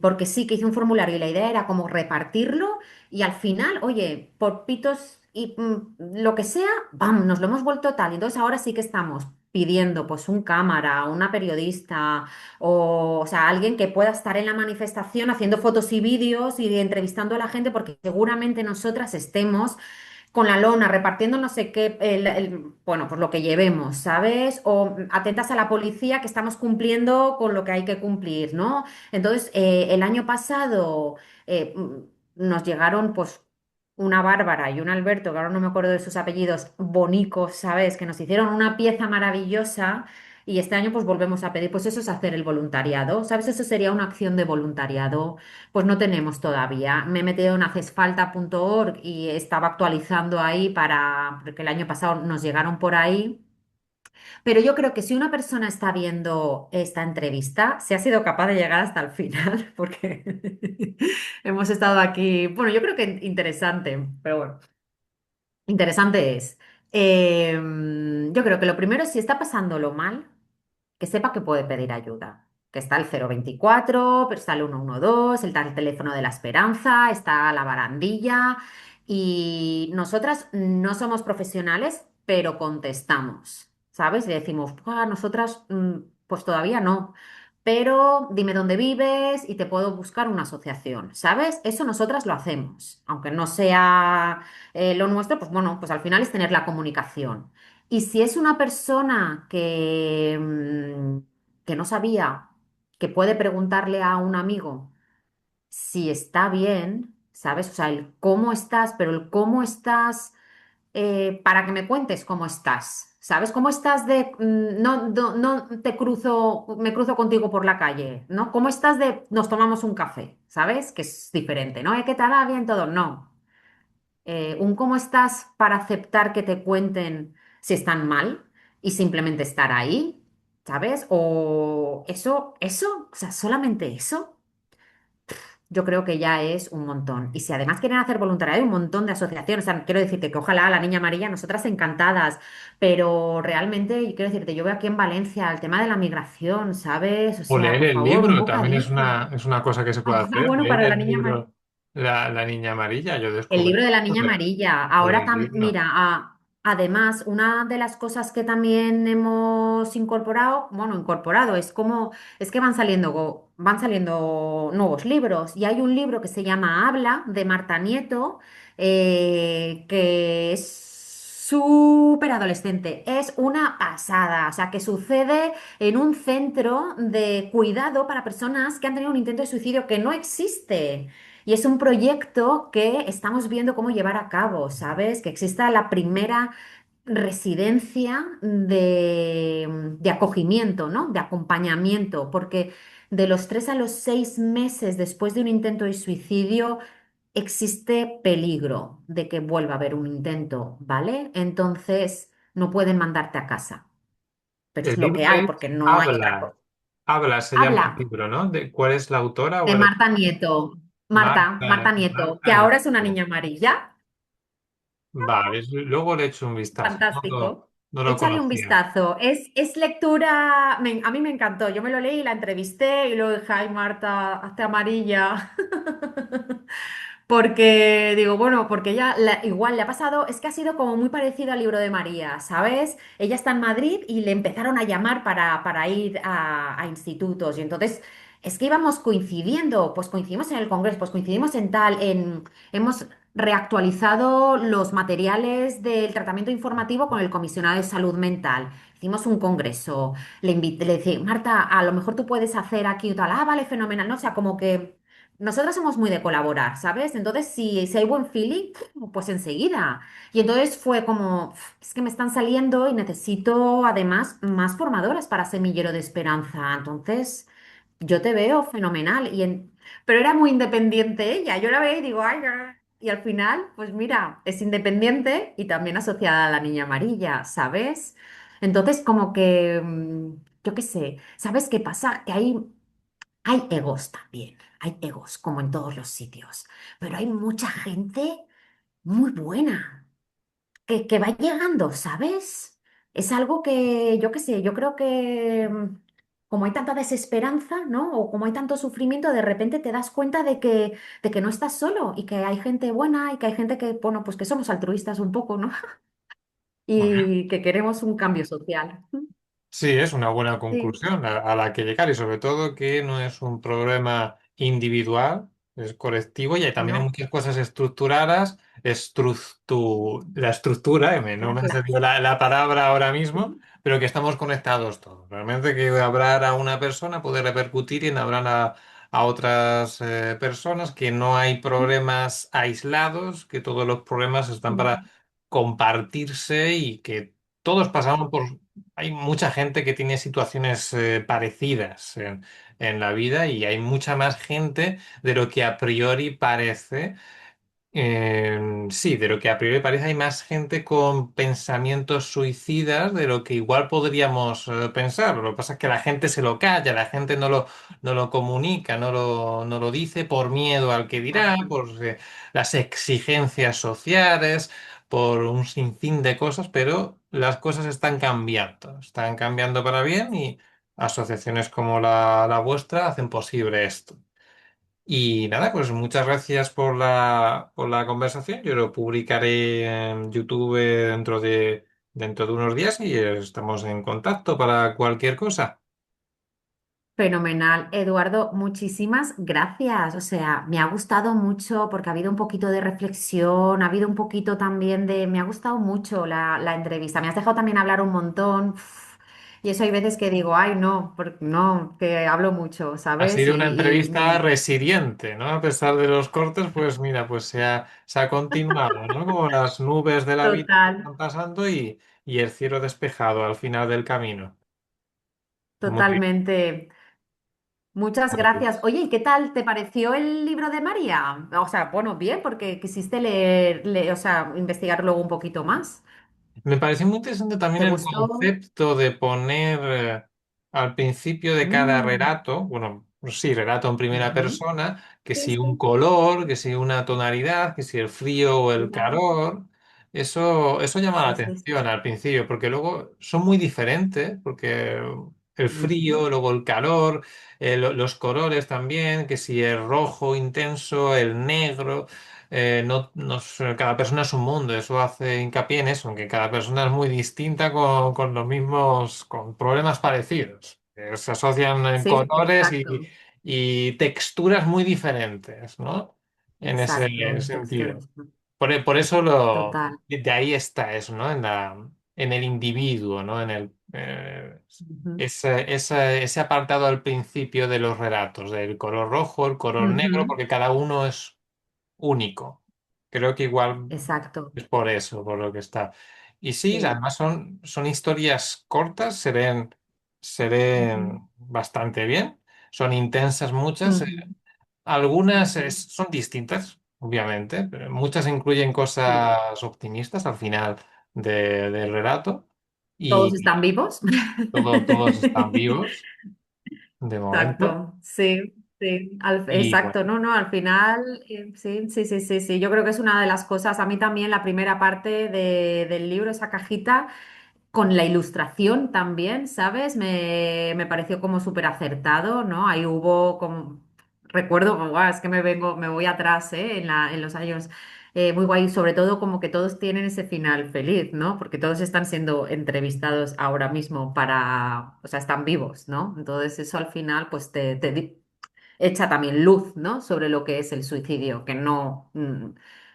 Porque sí que hice un formulario y la idea era como repartirlo y al final, oye, por pitos y lo que sea, ¡bam! Nos lo hemos vuelto tal. Entonces ahora sí que estamos pidiendo pues un cámara, una periodista o sea, alguien que pueda estar en la manifestación haciendo fotos y vídeos y entrevistando a la gente, porque seguramente nosotras estemos con la lona repartiendo no sé qué, bueno, pues lo que llevemos, ¿sabes? O atentas a la policía que estamos cumpliendo con lo que hay que cumplir, ¿no? Entonces, el año pasado nos llegaron, pues, una Bárbara y un Alberto, que ahora no me acuerdo de sus apellidos, bonicos, ¿sabes? Que nos hicieron una pieza maravillosa y este año pues volvemos a pedir, pues eso es hacer el voluntariado, ¿sabes? Eso sería una acción de voluntariado, pues no tenemos todavía. Me he metido en hacesfalta.org y estaba actualizando ahí porque el año pasado nos llegaron por ahí. Pero yo creo que si una persona está viendo esta entrevista, si ha sido capaz de llegar hasta el final, porque hemos estado aquí, bueno, yo creo que interesante, pero bueno, interesante es. Yo creo que lo primero es si está pasándolo mal, que sepa que puede pedir ayuda. Que está el 024, pero está el 112, está el teléfono de la esperanza, está la barandilla. Y nosotras no somos profesionales, pero contestamos, ¿sabes? Y decimos, "Ah, nosotras, pues todavía no. Pero dime dónde vives y te puedo buscar una asociación, ¿sabes? Eso nosotras lo hacemos. Aunque no sea lo nuestro, pues bueno, pues al final es tener la comunicación. Y si es una persona que no sabía, que puede preguntarle a un amigo si está bien, ¿sabes? O sea, el cómo estás, pero el cómo estás para que me cuentes cómo estás, ¿sabes? ¿Cómo estás no te cruzo, me cruzo contigo por la calle, ¿no? ¿Cómo estás de nos tomamos un café, ¿sabes? Que es diferente, ¿no? ¿Qué tal? Ah, bien, todo. No. Un cómo estás para aceptar que te cuenten si están mal y simplemente estar ahí, ¿sabes? O eso, o sea, solamente eso, yo creo que ya es un montón. Y si además quieren hacer voluntariado, hay un montón de asociaciones. O sea, quiero decirte que ojalá la Niña Amarilla, nosotras encantadas, pero realmente, y quiero decirte, yo veo aquí en Valencia el tema de la migración, ¿sabes? O O sea, leer por el favor, un libro también bocadillo. es una cosa que se puede Ah, hacer. bueno, Leer para la el Niña Amarilla. libro La Niña Amarilla. Yo El descubrí libro de la esto niña amarilla. por Ahora, el libro. mira, además, una de las cosas que también hemos incorporado, bueno, incorporado, es que van saliendo nuevos libros. Y hay un libro que se llama Habla, de Marta Nieto, que es súper adolescente. Es una pasada. O sea, que sucede en un centro de cuidado para personas que han tenido un intento de suicidio que no existe. Y es un proyecto que estamos viendo cómo llevar a cabo, ¿sabes? Que exista la primera residencia de acogimiento, ¿no? De acompañamiento, porque de los 3 a los 6 meses después de un intento de suicidio existe peligro de que vuelva a haber un intento, ¿vale? Entonces no pueden mandarte a casa, pero El es lo libro que hay, es porque no hay otra Habla. cosa. Habla se llama el Habla. libro, ¿no? ¿De cuál es la autora o De el Marta Nieto. Marta Nieto, que Marta ahora es una Nieto? niña amarilla. Vale, luego le echo un vistazo. Fantástico. No lo Échale un conocía. vistazo. Es lectura, a mí me encantó. Yo me lo leí, la entrevisté y luego dije, ay, Marta, hazte amarilla. Porque digo, bueno, porque ella igual le ha pasado, es que ha sido como muy parecido al libro de María, ¿sabes? Ella está en Madrid y le empezaron a llamar para ir a institutos y entonces es que íbamos coincidiendo, pues coincidimos en el Congreso, pues coincidimos en hemos reactualizado los materiales del tratamiento informativo con el comisionado de salud mental. Hicimos un congreso, le invité, le dije, Marta, a lo mejor tú puedes hacer aquí tal, ah, vale, fenomenal, ¿no? O sea, como que nosotras somos muy de colaborar, ¿sabes? Entonces, si hay buen feeling, pues enseguida. Y entonces fue como, es que me están saliendo y necesito además más formadoras para Semillero de Esperanza. Entonces, yo te veo fenomenal. Pero era muy independiente ella. Yo la veía y digo, ay, ya". Y al final, pues mira, es independiente y también asociada a la Niña Amarilla, ¿sabes? Entonces, como que, yo qué sé, ¿sabes qué pasa? Que hay egos también, hay egos como en todos los sitios, pero hay mucha gente muy buena que va llegando, ¿sabes? Es algo que, yo qué sé, yo creo que como hay tanta desesperanza, ¿no? O como hay tanto sufrimiento, de repente te das cuenta de que no estás solo y que hay gente buena y que hay gente que, bueno, pues que somos altruistas un poco, ¿no? Y que queremos un cambio social. Sí, es una buena Sí, conclusión a la que llegar y sobre todo que no es un problema individual, es colectivo y también hay no, muchas cosas estructuradas, la estructura, no me ha gracias. salido la palabra ahora mismo, pero que estamos conectados todos. Realmente que hablar a una persona puede repercutir en hablar a otras personas, que no hay problemas aislados, que todos los problemas están para compartirse y que todos pasamos por hay mucha gente que tiene situaciones parecidas en la vida y hay mucha más gente de lo que a priori parece. Sí, de lo que a priori parece hay más gente con pensamientos suicidas de lo que igual podríamos pensar. Lo que pasa es que la gente se lo calla, la gente no lo comunica, no lo dice por miedo al que dirá, Exacto. por las exigencias sociales, por un sinfín de cosas, pero las cosas están cambiando para bien y asociaciones como la vuestra hacen posible esto. Y nada, pues muchas gracias por la conversación. Yo lo publicaré en YouTube dentro de unos días y estamos en contacto para cualquier cosa. Fenomenal. Eduardo, muchísimas gracias. O sea, me ha gustado mucho porque ha habido un poquito de reflexión, ha habido un poquito también de... Me ha gustado mucho la entrevista. Me has dejado también hablar un montón. Uf, y eso hay veces que digo, ay, no, no, que hablo mucho, Ha ¿sabes? sido una entrevista resiliente, ¿no? A pesar de los cortes, pues mira, pues se ha continuado, ¿no? Como las nubes de la vida que Total, van pasando y el cielo despejado al final del camino. Muy bien. totalmente. Muchas gracias. Oye, ¿y qué tal te pareció el libro de María? O sea, bueno, bien, porque quisiste leer, o sea, investigar luego un poquito más. Me pareció muy interesante también ¿Te el gustó? concepto de poner al principio de cada Mm, relato, bueno, pues sí, relato en primera ujú. persona, que Sí, si un sí. color, que si una tonalidad, que si el frío o el Claro. calor. Eso llama la Sí, sí, sí. atención al principio, porque luego son muy diferentes, porque el Ujú. frío, luego el calor, los colores también, que si el rojo intenso, el negro. Cada persona es un mundo, eso hace hincapié en eso, en que cada persona es muy distinta con los mismos, con problemas parecidos. Se asocian en Sí, colores exacto. y texturas muy diferentes, ¿no? En ese Exacto. sentido. Texturas. Por eso Total. de ahí está eso, ¿no? En el individuo, ¿no? Ujú. Ese apartado al principio de los relatos, del color rojo, el color negro, Ujú. porque cada uno es único. Creo que igual Exacto. es por eso, por lo que está. Y sí, Sí. además son historias cortas, se Ujú. leen bastante bien, son intensas muchas. Ujú. Algunas Ujú. son distintas, obviamente, pero muchas incluyen Sí. cosas optimistas al final del relato ¿Todos y están vivos? todos están vivos de momento. Exacto, sí, sí, Y exacto, bueno, no, no, al final, sí, sí, sí, sí, sí, yo creo que es una de las cosas, a mí también la primera parte del libro, esa cajita, con la ilustración también, ¿sabes? Me pareció como súper acertado, ¿no? Ahí hubo como, recuerdo, guau, es que me voy atrás, ¿eh? En los años, muy guay, sobre todo como que todos tienen ese final feliz, ¿no? Porque todos están siendo entrevistados ahora mismo para, o sea, están vivos, ¿no? Entonces eso al final, pues echa también luz, ¿no? Sobre lo que es el suicidio, que no,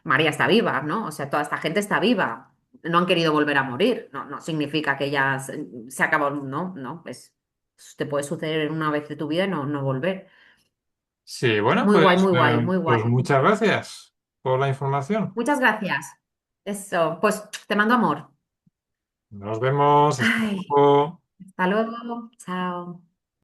María está viva, ¿no? O sea, toda esta gente está viva, no han querido volver a morir, no, no significa que ya se acabó, no, no, pues te puede suceder una vez de tu vida y no, no volver. sí, bueno, pues, Muy guay, muy guay. pues muchas gracias por la información. Muchas gracias. Eso, pues te mando amor. Nos vemos, hasta Ay, luego. hasta luego, chao.